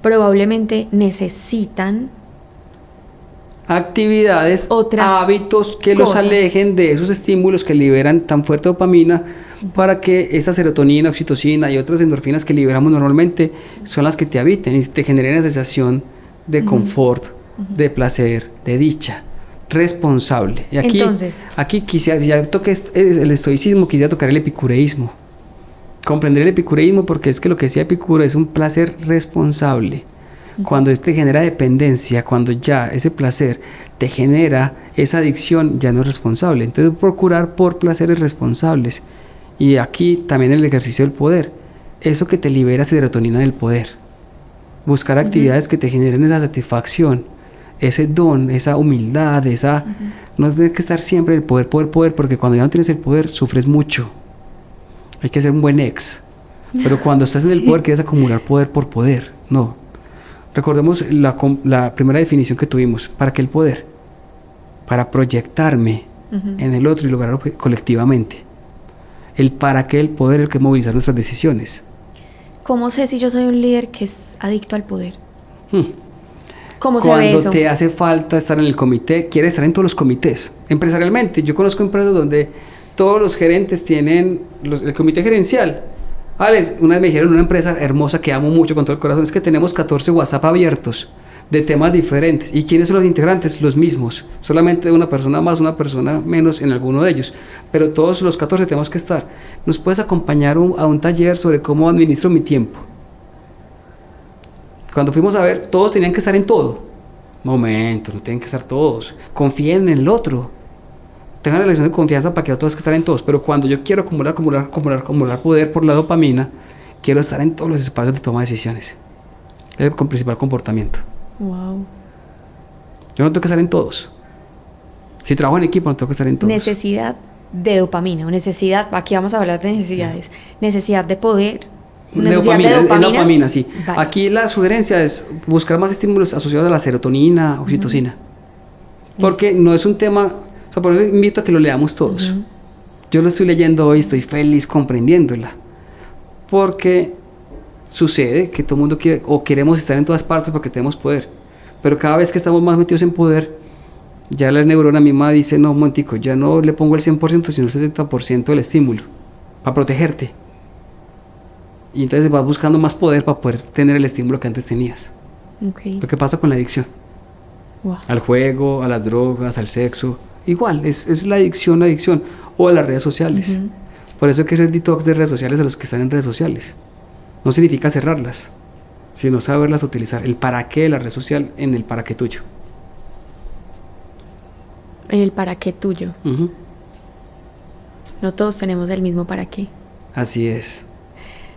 probablemente necesitan actividades, hábitos que los alejen de esos estímulos que liberan tan fuerte dopamina, para que esa serotonina, oxitocina y otras endorfinas que liberamos normalmente son las que te habiten y te generen la sensación de confort, de placer, de dicha. Responsable. Y aquí quisiera, ya toqué el estoicismo, quisiera tocar el epicureísmo. Comprender el epicureísmo, porque es que lo que decía Epicuro es un placer responsable. Cuando genera dependencia, cuando ya ese placer te genera esa adicción, ya no es responsable. Entonces procurar por placeres responsables. Y aquí también el ejercicio del poder, eso que te libera serotonina del poder. Buscar actividades que te generen esa satisfacción, ese don, esa humildad, no tienes que estar siempre en el poder, porque cuando ya no tienes el poder sufres mucho. Hay que ser un buen ex. Pero cuando estás en el poder quieres acumular poder por poder. No. Recordemos la primera definición que tuvimos. ¿Para qué el poder? Para proyectarme en el otro y lograrlo colectivamente. El para qué el poder es el que movilizar nuestras decisiones. ¿Cómo sé si yo soy un líder que es adicto al poder? ¿Cómo se ve eso? Cuando te hace falta estar en el comité, quieres estar en todos los comités. Empresarialmente, yo conozco empresas donde todos los gerentes tienen el comité gerencial. Alex, una vez me dijeron, una empresa hermosa que amo mucho con todo el corazón, es que tenemos 14 WhatsApp abiertos de temas diferentes. ¿Y quiénes son los integrantes? Los mismos. Solamente una persona más, una persona menos en alguno de ellos. Pero todos los 14 tenemos que estar. ¿Nos puedes acompañar a un taller sobre cómo administro mi tiempo? Cuando fuimos a ver, todos tenían que estar en todo. Momento, no tienen que estar todos. Confíen en el otro. Tengan la relación de confianza para que no tengas que estar en todos. Pero cuando yo quiero acumular poder por la dopamina, quiero estar en todos los espacios de toma de decisiones. Es el principal comportamiento. Wow. Yo no tengo que estar en todos. Si trabajo en equipo, no tengo que estar en todos. Necesidad de dopamina, o necesidad, aquí vamos a hablar de necesidades. Necesidad de poder. Necesidad de dopamina, sí. Vale. Aquí la sugerencia es buscar más estímulos asociados a la serotonina, oxitocina. Porque no es un tema, o sea, por eso invito a que lo leamos todos. Yo lo estoy leyendo hoy, estoy feliz comprendiéndola. Porque sucede que todo el mundo quiere, o queremos estar en todas partes porque tenemos poder. Pero cada vez que estamos más metidos en poder, ya la neurona misma dice, no, momentico, ya no le pongo el 100%, sino el 70% del estímulo, para protegerte. Y entonces vas buscando más poder para poder tener el estímulo que antes tenías. Okay. Lo que pasa con la adicción. Wow. Al juego, a las drogas, al sexo. Igual, es la adicción. O a las redes sociales. Uh-huh. Por eso hay que hacer detox de redes sociales a los que están en redes sociales. No significa cerrarlas, sino saberlas utilizar. El para qué de la red social en el para qué tuyo. En el para qué tuyo. Uh-huh. No todos tenemos el mismo para qué. Así es.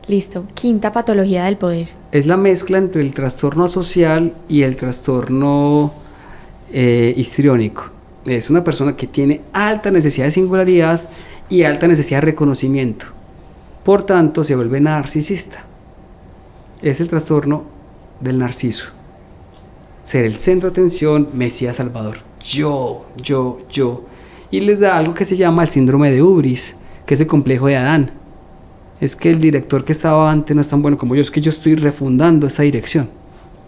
Listo. Quinta patología del poder. Es la mezcla entre el trastorno social y el trastorno histriónico. Es una persona que tiene alta necesidad de singularidad y alta necesidad de reconocimiento. Por tanto, se vuelve narcisista. Es el trastorno del narciso. Ser el centro de atención, Mesías Salvador. Yo. Y les da algo que se llama el síndrome de Ubris, que es el complejo de Adán. Es que el director que estaba antes no es tan bueno como yo, es que yo estoy refundando esa dirección.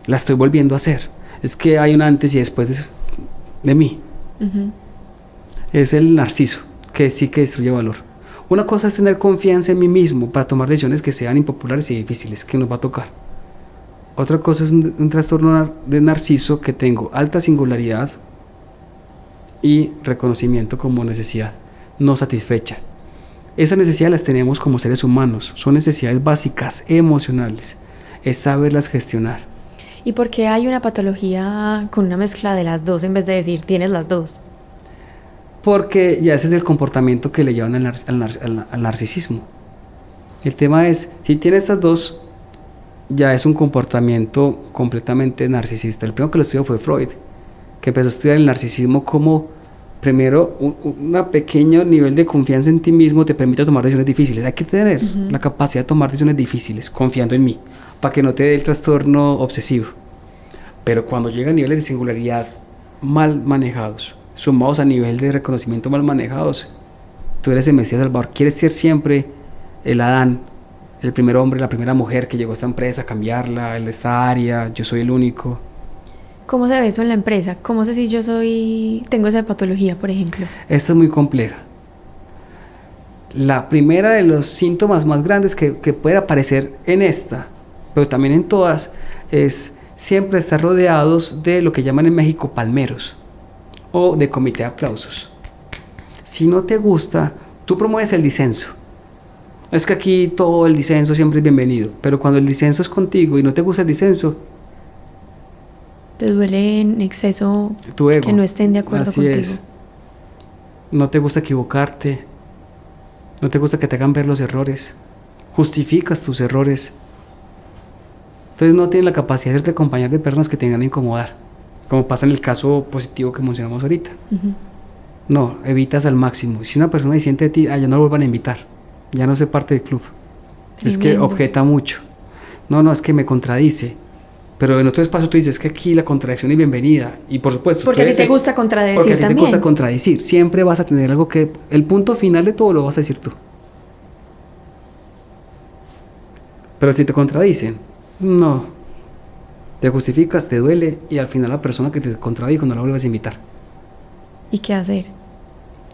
La estoy volviendo a hacer. Es que hay un antes y después de mí. Uh-huh. Es el narciso, que sí que destruye valor. Una cosa es tener confianza en mí mismo para tomar decisiones que sean impopulares y difíciles, que nos va a tocar. Otra cosa es un trastorno de narciso que tengo alta singularidad y reconocimiento como necesidad no satisfecha. Esas necesidades las tenemos como seres humanos, son necesidades básicas, emocionales, es saberlas gestionar. ¿Y por qué hay una patología con una mezcla de las dos en vez de decir tienes las dos? Porque ya ese es el comportamiento que le llevan al narcisismo. El tema es, si tienes estas dos, ya es un comportamiento completamente narcisista. El primero que lo estudió fue Freud, que empezó a estudiar el narcisismo como, primero, un pequeño nivel de confianza en ti mismo te permite tomar decisiones difíciles. Hay que tener la capacidad de tomar decisiones difíciles, confiando en mí, para que no te dé el trastorno obsesivo. Pero cuando llega a niveles de singularidad mal manejados, sumados a nivel de reconocimiento mal manejados, tú eres el Mesías Salvador. Quieres ser siempre el Adán, el primer hombre, la primera mujer que llegó a esta empresa, cambiarla, el de esta área, yo soy el único. ¿Cómo se ve eso en la empresa? ¿Cómo sé si yo tengo esa patología, por ejemplo? Esta es muy compleja. La primera de los síntomas más grandes que puede aparecer en esta, pero también en todas, es siempre estar rodeados de lo que llaman en México palmeros o de comité de aplausos. Si no te gusta, tú promueves el disenso. Es que aquí todo el disenso siempre es bienvenido, pero cuando el disenso es contigo y no te gusta el disenso, te duele en exceso tu ego. Que no estén de acuerdo Así contigo. Es. No te gusta equivocarte, no te gusta que te hagan ver los errores, justificas tus errores. Entonces no tienes la capacidad de hacerte acompañar de personas que te vengan a incomodar, como pasa en el caso positivo que mencionamos ahorita. Uh-huh. No, evitas al máximo. Si una persona disiente de ti, ya no lo vuelvan a invitar, ya no sé parte del club. Tremendo. Es que objeta mucho. No, es que me contradice. Pero en otro espacio tú dices que aquí la contradicción es bienvenida. Y por supuesto... Porque a ti te gusta contradecir también. Porque a ti también. te gusta contradecir. Siempre vas a tener algo que... El punto final de todo lo vas a decir tú. Pero si te contradicen, no. Te justificas, te duele, y al final la persona que te contradijo no la vuelves a invitar. ¿Y qué hacer?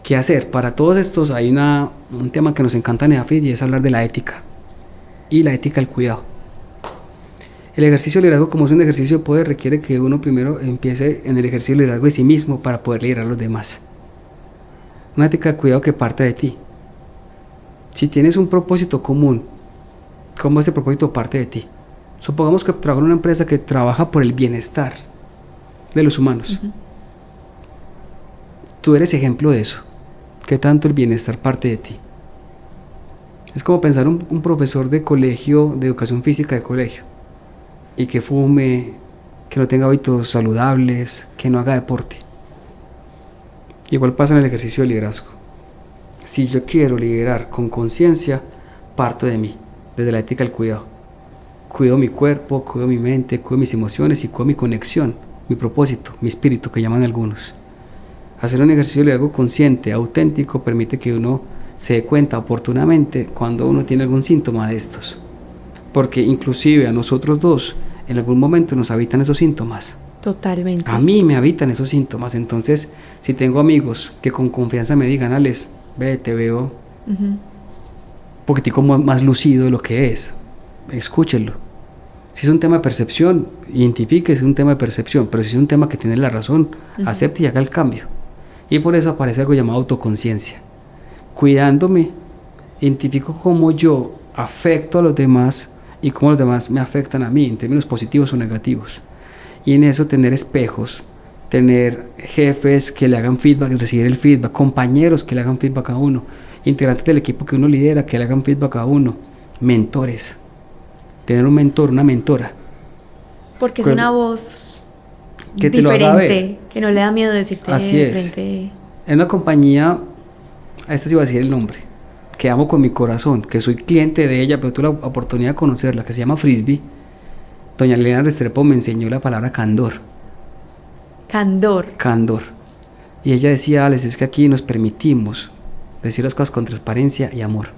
¿Qué hacer? Para todos estos hay un tema que nos encanta en EAFIT, y es hablar de la ética. Y la ética del cuidado. El ejercicio de liderazgo, como es un ejercicio de poder, requiere que uno primero empiece en el ejercicio de liderazgo de sí mismo para poder liderar a los demás. Una ética de cuidado que parte de ti. Si tienes un propósito común, ¿cómo ese propósito parte de ti? Supongamos que trabajas en una empresa que trabaja por el bienestar de los humanos. Uh-huh. Tú eres ejemplo de eso. ¿Qué tanto el bienestar parte de ti? Es como pensar un profesor de colegio, de educación física de colegio, y que fume, que no tenga hábitos saludables, que no haga deporte. Igual pasa en el ejercicio de liderazgo. Si yo quiero liderar con conciencia, parto de mí, desde la ética del cuidado. Cuido mi cuerpo, cuido mi mente, cuido mis emociones y cuido mi conexión, mi propósito, mi espíritu, que llaman algunos. Hacer un ejercicio de liderazgo consciente, auténtico, permite que uno se dé cuenta oportunamente cuando uno tiene algún síntoma de estos. Porque inclusive a nosotros dos, en algún momento nos habitan esos síntomas. Totalmente. A mí me habitan esos síntomas. Entonces, si tengo amigos que con confianza me digan, Alex, ve, te veo un poquitico más lucido de lo que es. escúchelo. Si es un tema de percepción, identifique si es un tema de percepción, pero si es un tema que tiene la razón, acepte y haga el cambio. Y por eso aparece algo llamado autoconciencia. Cuidándome, identifico cómo yo afecto a los demás y cómo los demás me afectan a mí, en términos positivos o negativos. Y en eso tener espejos, tener jefes que le hagan feedback, recibir el feedback, compañeros que le hagan feedback a uno, integrantes del equipo que uno lidera que le hagan feedback a uno, mentores, tener un mentor, una mentora. Porque es una voz que diferente, que no le da miedo decirte así de frente. Es. En una compañía, a esta sí voy a decir el nombre, que amo con mi corazón, que soy cliente de ella, pero tuve la oportunidad de conocerla, que se llama Frisbee. Doña Elena Restrepo me enseñó la palabra candor. Candor. Y ella decía, Alex, es que aquí nos permitimos decir las cosas con transparencia y amor.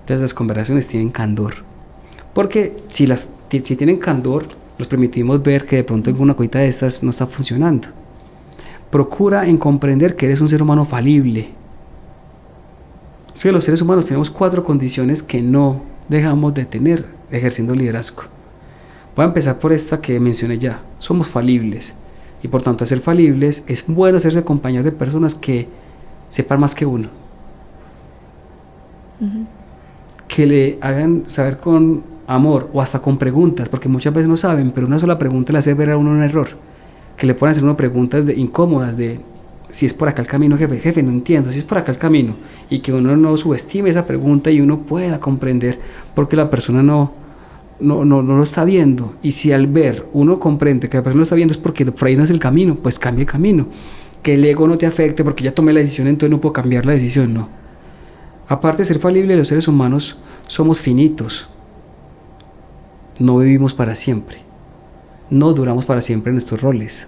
Entonces las conversaciones tienen candor. Porque si tienen candor, nos permitimos ver que de pronto alguna cosita de estas no está funcionando. Procura en comprender que eres un ser humano falible. Es que los seres humanos tenemos 4 condiciones que no dejamos de tener ejerciendo liderazgo. Voy a empezar por esta que mencioné ya. Somos falibles. Y por tanto, al ser falibles, es bueno hacerse acompañar de personas que sepan más que uno. Que le hagan saber con amor o hasta con preguntas, porque muchas veces no saben, pero una sola pregunta le hace ver a uno un error. Que le puedan hacer unas preguntas incómodas de si es por acá el camino, jefe, no entiendo, si es por acá el camino. Y que uno no subestime esa pregunta y uno pueda comprender porque la persona no lo está viendo. Y si al ver uno comprende que la persona lo está viendo es porque por ahí no es el camino, pues cambie el camino. Que el ego no te afecte porque ya tomé la decisión, entonces no puedo cambiar la decisión, no. Aparte de ser falible, los seres humanos somos finitos. No vivimos para siempre. No duramos para siempre en estos roles.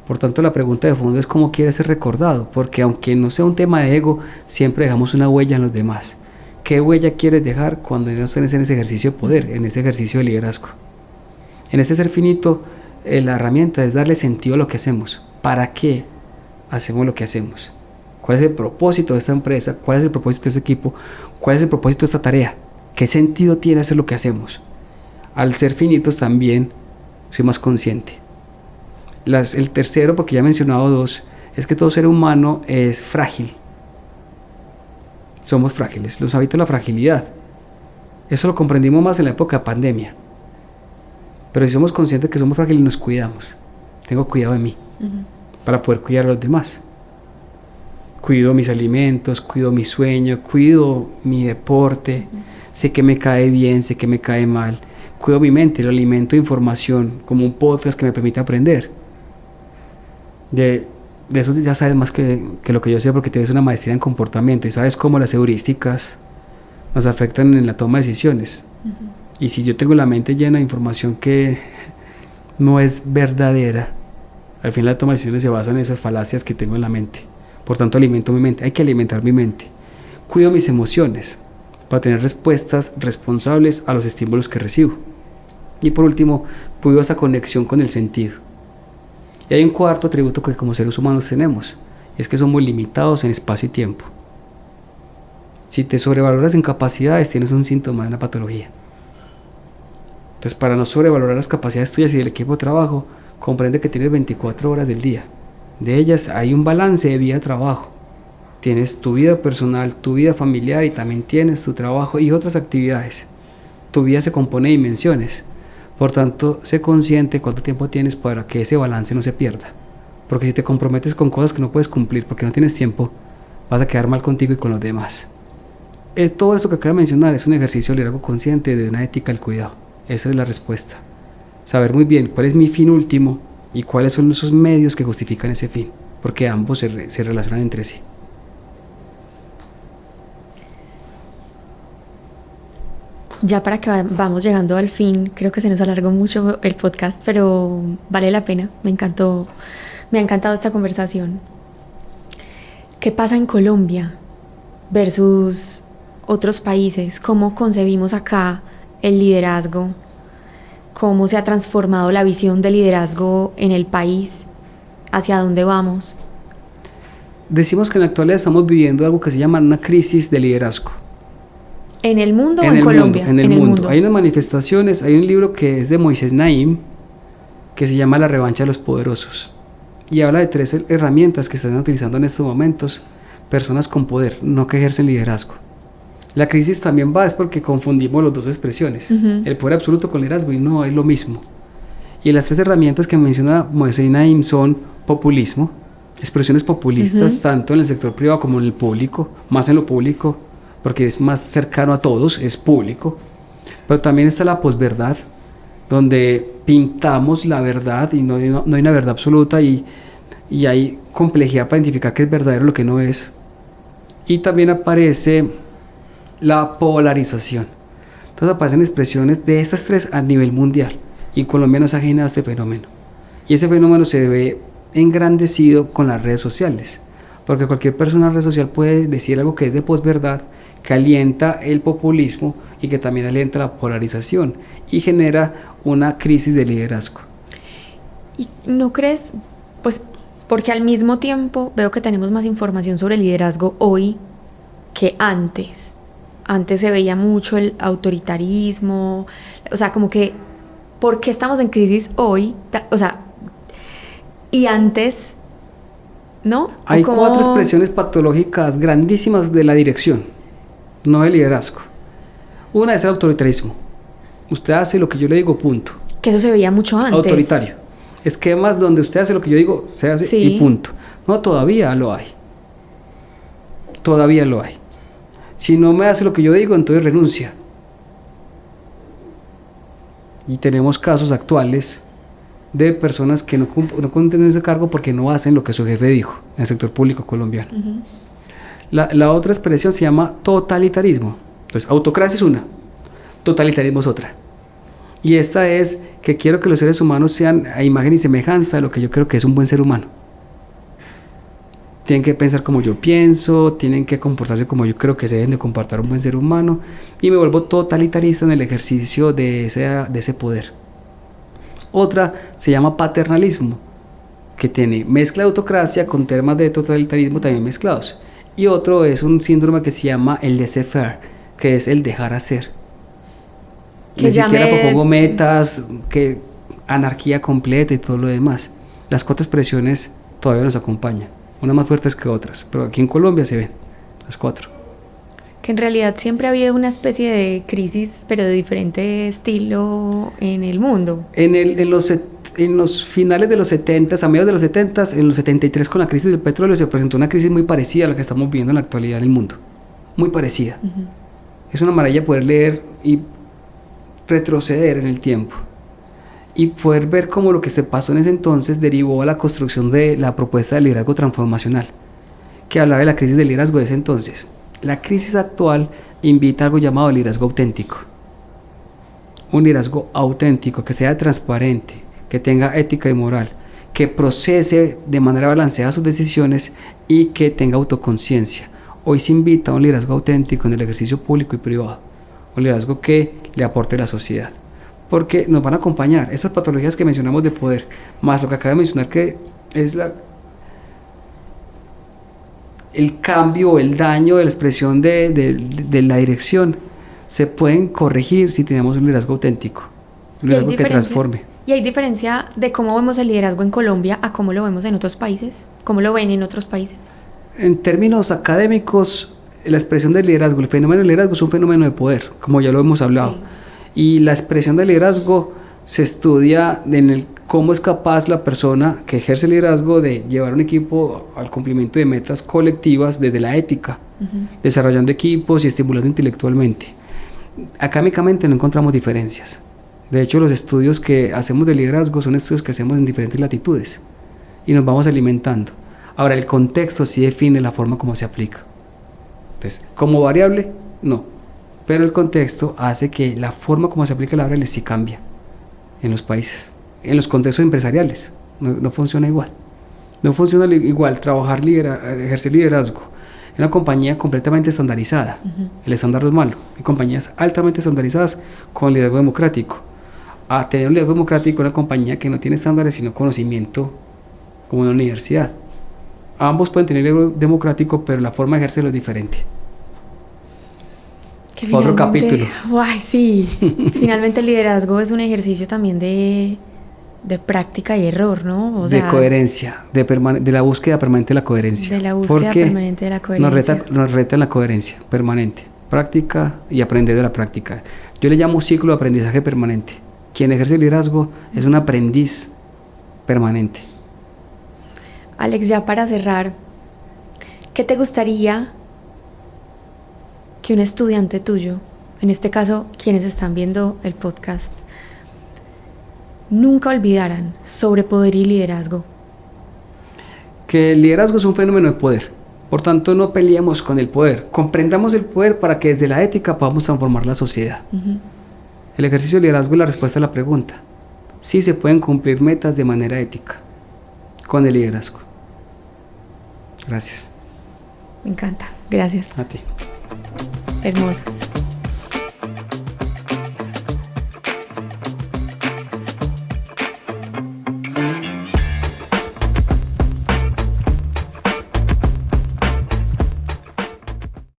Por tanto, la pregunta de fondo es cómo quieres ser recordado, porque aunque no sea un tema de ego, siempre dejamos una huella en los demás. ¿Qué huella quieres dejar cuando no estés en ese ejercicio de poder, en ese ejercicio de liderazgo? En ese ser finito, la herramienta es darle sentido a lo que hacemos. ¿Para qué hacemos lo que hacemos? ¿Cuál es el propósito de esta empresa? ¿Cuál es el propósito de este equipo? ¿Cuál es el propósito de esta tarea? ¿Qué sentido tiene hacer lo que hacemos? Al ser finitos también soy más consciente. El tercero, porque ya he mencionado 2, es que todo ser humano es frágil. Somos frágiles, nos habita la fragilidad. Eso lo comprendimos más en la época de pandemia. Pero si somos conscientes que somos frágiles, nos cuidamos. Tengo cuidado de mí para poder cuidar a los demás. Cuido mis alimentos, cuido mi sueño, cuido mi deporte. Sé que me cae bien, sé que me cae mal. Cuido mi mente, lo alimento de información, como un podcast que me permite aprender. De eso ya sabes más que lo que yo sé, porque tienes una maestría en comportamiento y sabes cómo las heurísticas nos afectan en la toma de decisiones. Y si yo tengo la mente llena de información que no es verdadera, al final la toma de decisiones se basa en esas falacias que tengo en la mente. Por tanto, alimento mi mente. Hay que alimentar mi mente. Cuido mis emociones para tener respuestas responsables a los estímulos que recibo. Y por último, cuido esa conexión con el sentido. Y hay un cuarto atributo que como seres humanos tenemos, y es que somos limitados en espacio y tiempo. Si te sobrevaloras en capacidades, tienes un síntoma de una patología. Entonces, para no sobrevalorar las capacidades tuyas y del equipo de trabajo, comprende que tienes 24 horas del día. De ellas hay un balance de vida-trabajo. Tienes tu vida personal, tu vida familiar y también tienes tu trabajo y otras actividades. Tu vida se compone de dimensiones. Por tanto, sé consciente cuánto tiempo tienes para que ese balance no se pierda. Porque si te comprometes con cosas que no puedes cumplir porque no tienes tiempo, vas a quedar mal contigo y con los demás. Todo eso que acabo de mencionar es un ejercicio de liderazgo consciente de una ética del cuidado. Esa es la respuesta. Saber muy bien cuál es mi fin último y cuáles son esos medios que justifican ese fin, porque ambos se relacionan entre sí. Ya para que vamos llegando al fin, creo que se nos alargó mucho el podcast, pero vale la pena. Me ha encantado esta conversación. ¿Qué pasa en Colombia versus otros países? ¿Cómo concebimos acá el liderazgo? ¿Cómo se ha transformado la visión de liderazgo en el país? ¿Hacia dónde vamos? Decimos que en la actualidad estamos viviendo algo que se llama una crisis de liderazgo. ¿En el mundo o en Colombia? En el mundo. Hay unas manifestaciones, hay un libro que es de Moisés Naim, que se llama La revancha de los poderosos, y habla de 3 herramientas que están utilizando en estos momentos personas con poder, no que ejercen liderazgo. La crisis también es porque confundimos las dos expresiones, el poder absoluto con liderazgo, y no es lo mismo. Y las 3 herramientas que menciona Moisés Naim son populismo, expresiones populistas, tanto en el sector privado como en el público, más en lo público, porque es más cercano a todos, es público. Pero también está la posverdad, donde pintamos la verdad y no hay una verdad absoluta, y hay complejidad para identificar qué es verdadero y lo que no es. Y también aparece la polarización. Entonces aparecen expresiones de estas 3 a nivel mundial, y Colombia no es ajena a este fenómeno. Y ese fenómeno se ve engrandecido con las redes sociales, porque cualquier persona en red social puede decir algo que es de posverdad, que alienta el populismo y que también alienta la polarización y genera una crisis de liderazgo. ¿Y no crees? Pues porque al mismo tiempo veo que tenemos más información sobre el liderazgo hoy que antes. Antes se veía mucho el autoritarismo, o sea, como que ¿por qué estamos en crisis hoy? O sea, y antes, ¿no? Hay 4 expresiones patológicas grandísimas de la dirección, no del liderazgo. Una es el autoritarismo. Usted hace lo que yo le digo, punto. Que eso se veía mucho antes. Autoritario. Esquemas donde usted hace lo que yo digo, se hace, y punto. No, todavía lo hay. Todavía lo hay. Si no me hace lo que yo digo, entonces renuncia. Y tenemos casos actuales de personas que no cumplen ese cargo porque no hacen lo que su jefe dijo en el sector público colombiano. La otra expresión se llama totalitarismo. Entonces, autocracia es una, totalitarismo es otra. Y esta es que quiero que los seres humanos sean a imagen y semejanza de lo que yo creo que es un buen ser humano. Tienen que pensar como yo pienso, tienen que comportarse como yo creo que se deben de comportar un buen ser humano, y me vuelvo totalitarista en el ejercicio de ese poder. Otra se llama paternalismo, que tiene mezcla de autocracia con temas de totalitarismo también mezclados. Y otro es un síndrome que se llama el laissez-faire, que es el dejar hacer. Ni siquiera propongo metas, que anarquía completa y todo lo demás. Las 4 expresiones todavía nos acompañan, unas más fuertes que otras, pero aquí en Colombia se ven las 4. Que en realidad siempre ha habido una especie de crisis, pero de diferente estilo en el mundo. En los finales de los 70, a mediados de los 70, en los 73 con la crisis del petróleo se presentó una crisis muy parecida a la que estamos viviendo en la actualidad en el mundo. Muy parecida. Es una maravilla poder leer y retroceder en el tiempo y poder ver cómo lo que se pasó en ese entonces derivó a la construcción de la propuesta de liderazgo transformacional, que hablaba de la crisis del liderazgo de ese entonces. La crisis actual invita a algo llamado liderazgo auténtico. Un liderazgo auténtico que sea transparente, que tenga ética y moral, que procese de manera balanceada sus decisiones y que tenga autoconciencia. Hoy se invita a un liderazgo auténtico en el ejercicio público y privado, un liderazgo que le aporte a la sociedad, porque nos van a acompañar esas patologías que mencionamos de poder, más lo que acabo de mencionar, que es el cambio, el daño de la expresión de la dirección, se pueden corregir si tenemos un liderazgo auténtico, un liderazgo que transforme. ¿Y hay diferencia de cómo vemos el liderazgo en Colombia a cómo lo vemos en otros países? ¿Cómo lo ven en otros países? En términos académicos, la expresión del liderazgo, el fenómeno del liderazgo es un fenómeno de poder, como ya lo hemos hablado. Y la expresión del liderazgo se estudia en cómo es capaz la persona que ejerce el liderazgo de llevar un equipo al cumplimiento de metas colectivas desde la ética, desarrollando equipos y estimulando intelectualmente. Académicamente no encontramos diferencias. De hecho, los estudios que hacemos de liderazgo son estudios que hacemos en diferentes latitudes y nos vamos alimentando. Ahora, el contexto sí define la forma como se aplica. Entonces, como variable, no. Pero el contexto hace que la forma como se aplica la variable sí cambia en los países. En los contextos empresariales no funciona igual. No funciona igual ejercer liderazgo en una compañía completamente estandarizada. El estándar no es malo. Hay compañías altamente estandarizadas con liderazgo democrático. A tener un liderazgo democrático en una compañía que no tiene estándares sino conocimiento, como una universidad. Ambos pueden tener liderazgo democrático, pero la forma de ejercerlo es diferente. Otro capítulo. Ay, sí. Finalmente el liderazgo es un ejercicio también de práctica y error, ¿no? O sea, de coherencia, de la búsqueda permanente de la coherencia. De la búsqueda permanente de la coherencia. Nos reta la coherencia permanente, práctica y aprender de la práctica. Yo le llamo ciclo de aprendizaje permanente. Quien ejerce liderazgo es un aprendiz permanente. Alex, ya para cerrar, ¿qué te gustaría que un estudiante tuyo, en este caso quienes están viendo el podcast, nunca olvidaran sobre poder y liderazgo? Que el liderazgo es un fenómeno de poder, por tanto no peleemos con el poder, comprendamos el poder para que desde la ética podamos transformar la sociedad. El ejercicio de liderazgo es la respuesta a la pregunta: sí se pueden cumplir metas de manera ética con el liderazgo. Gracias. Me encanta, gracias. A ti. Hermoso.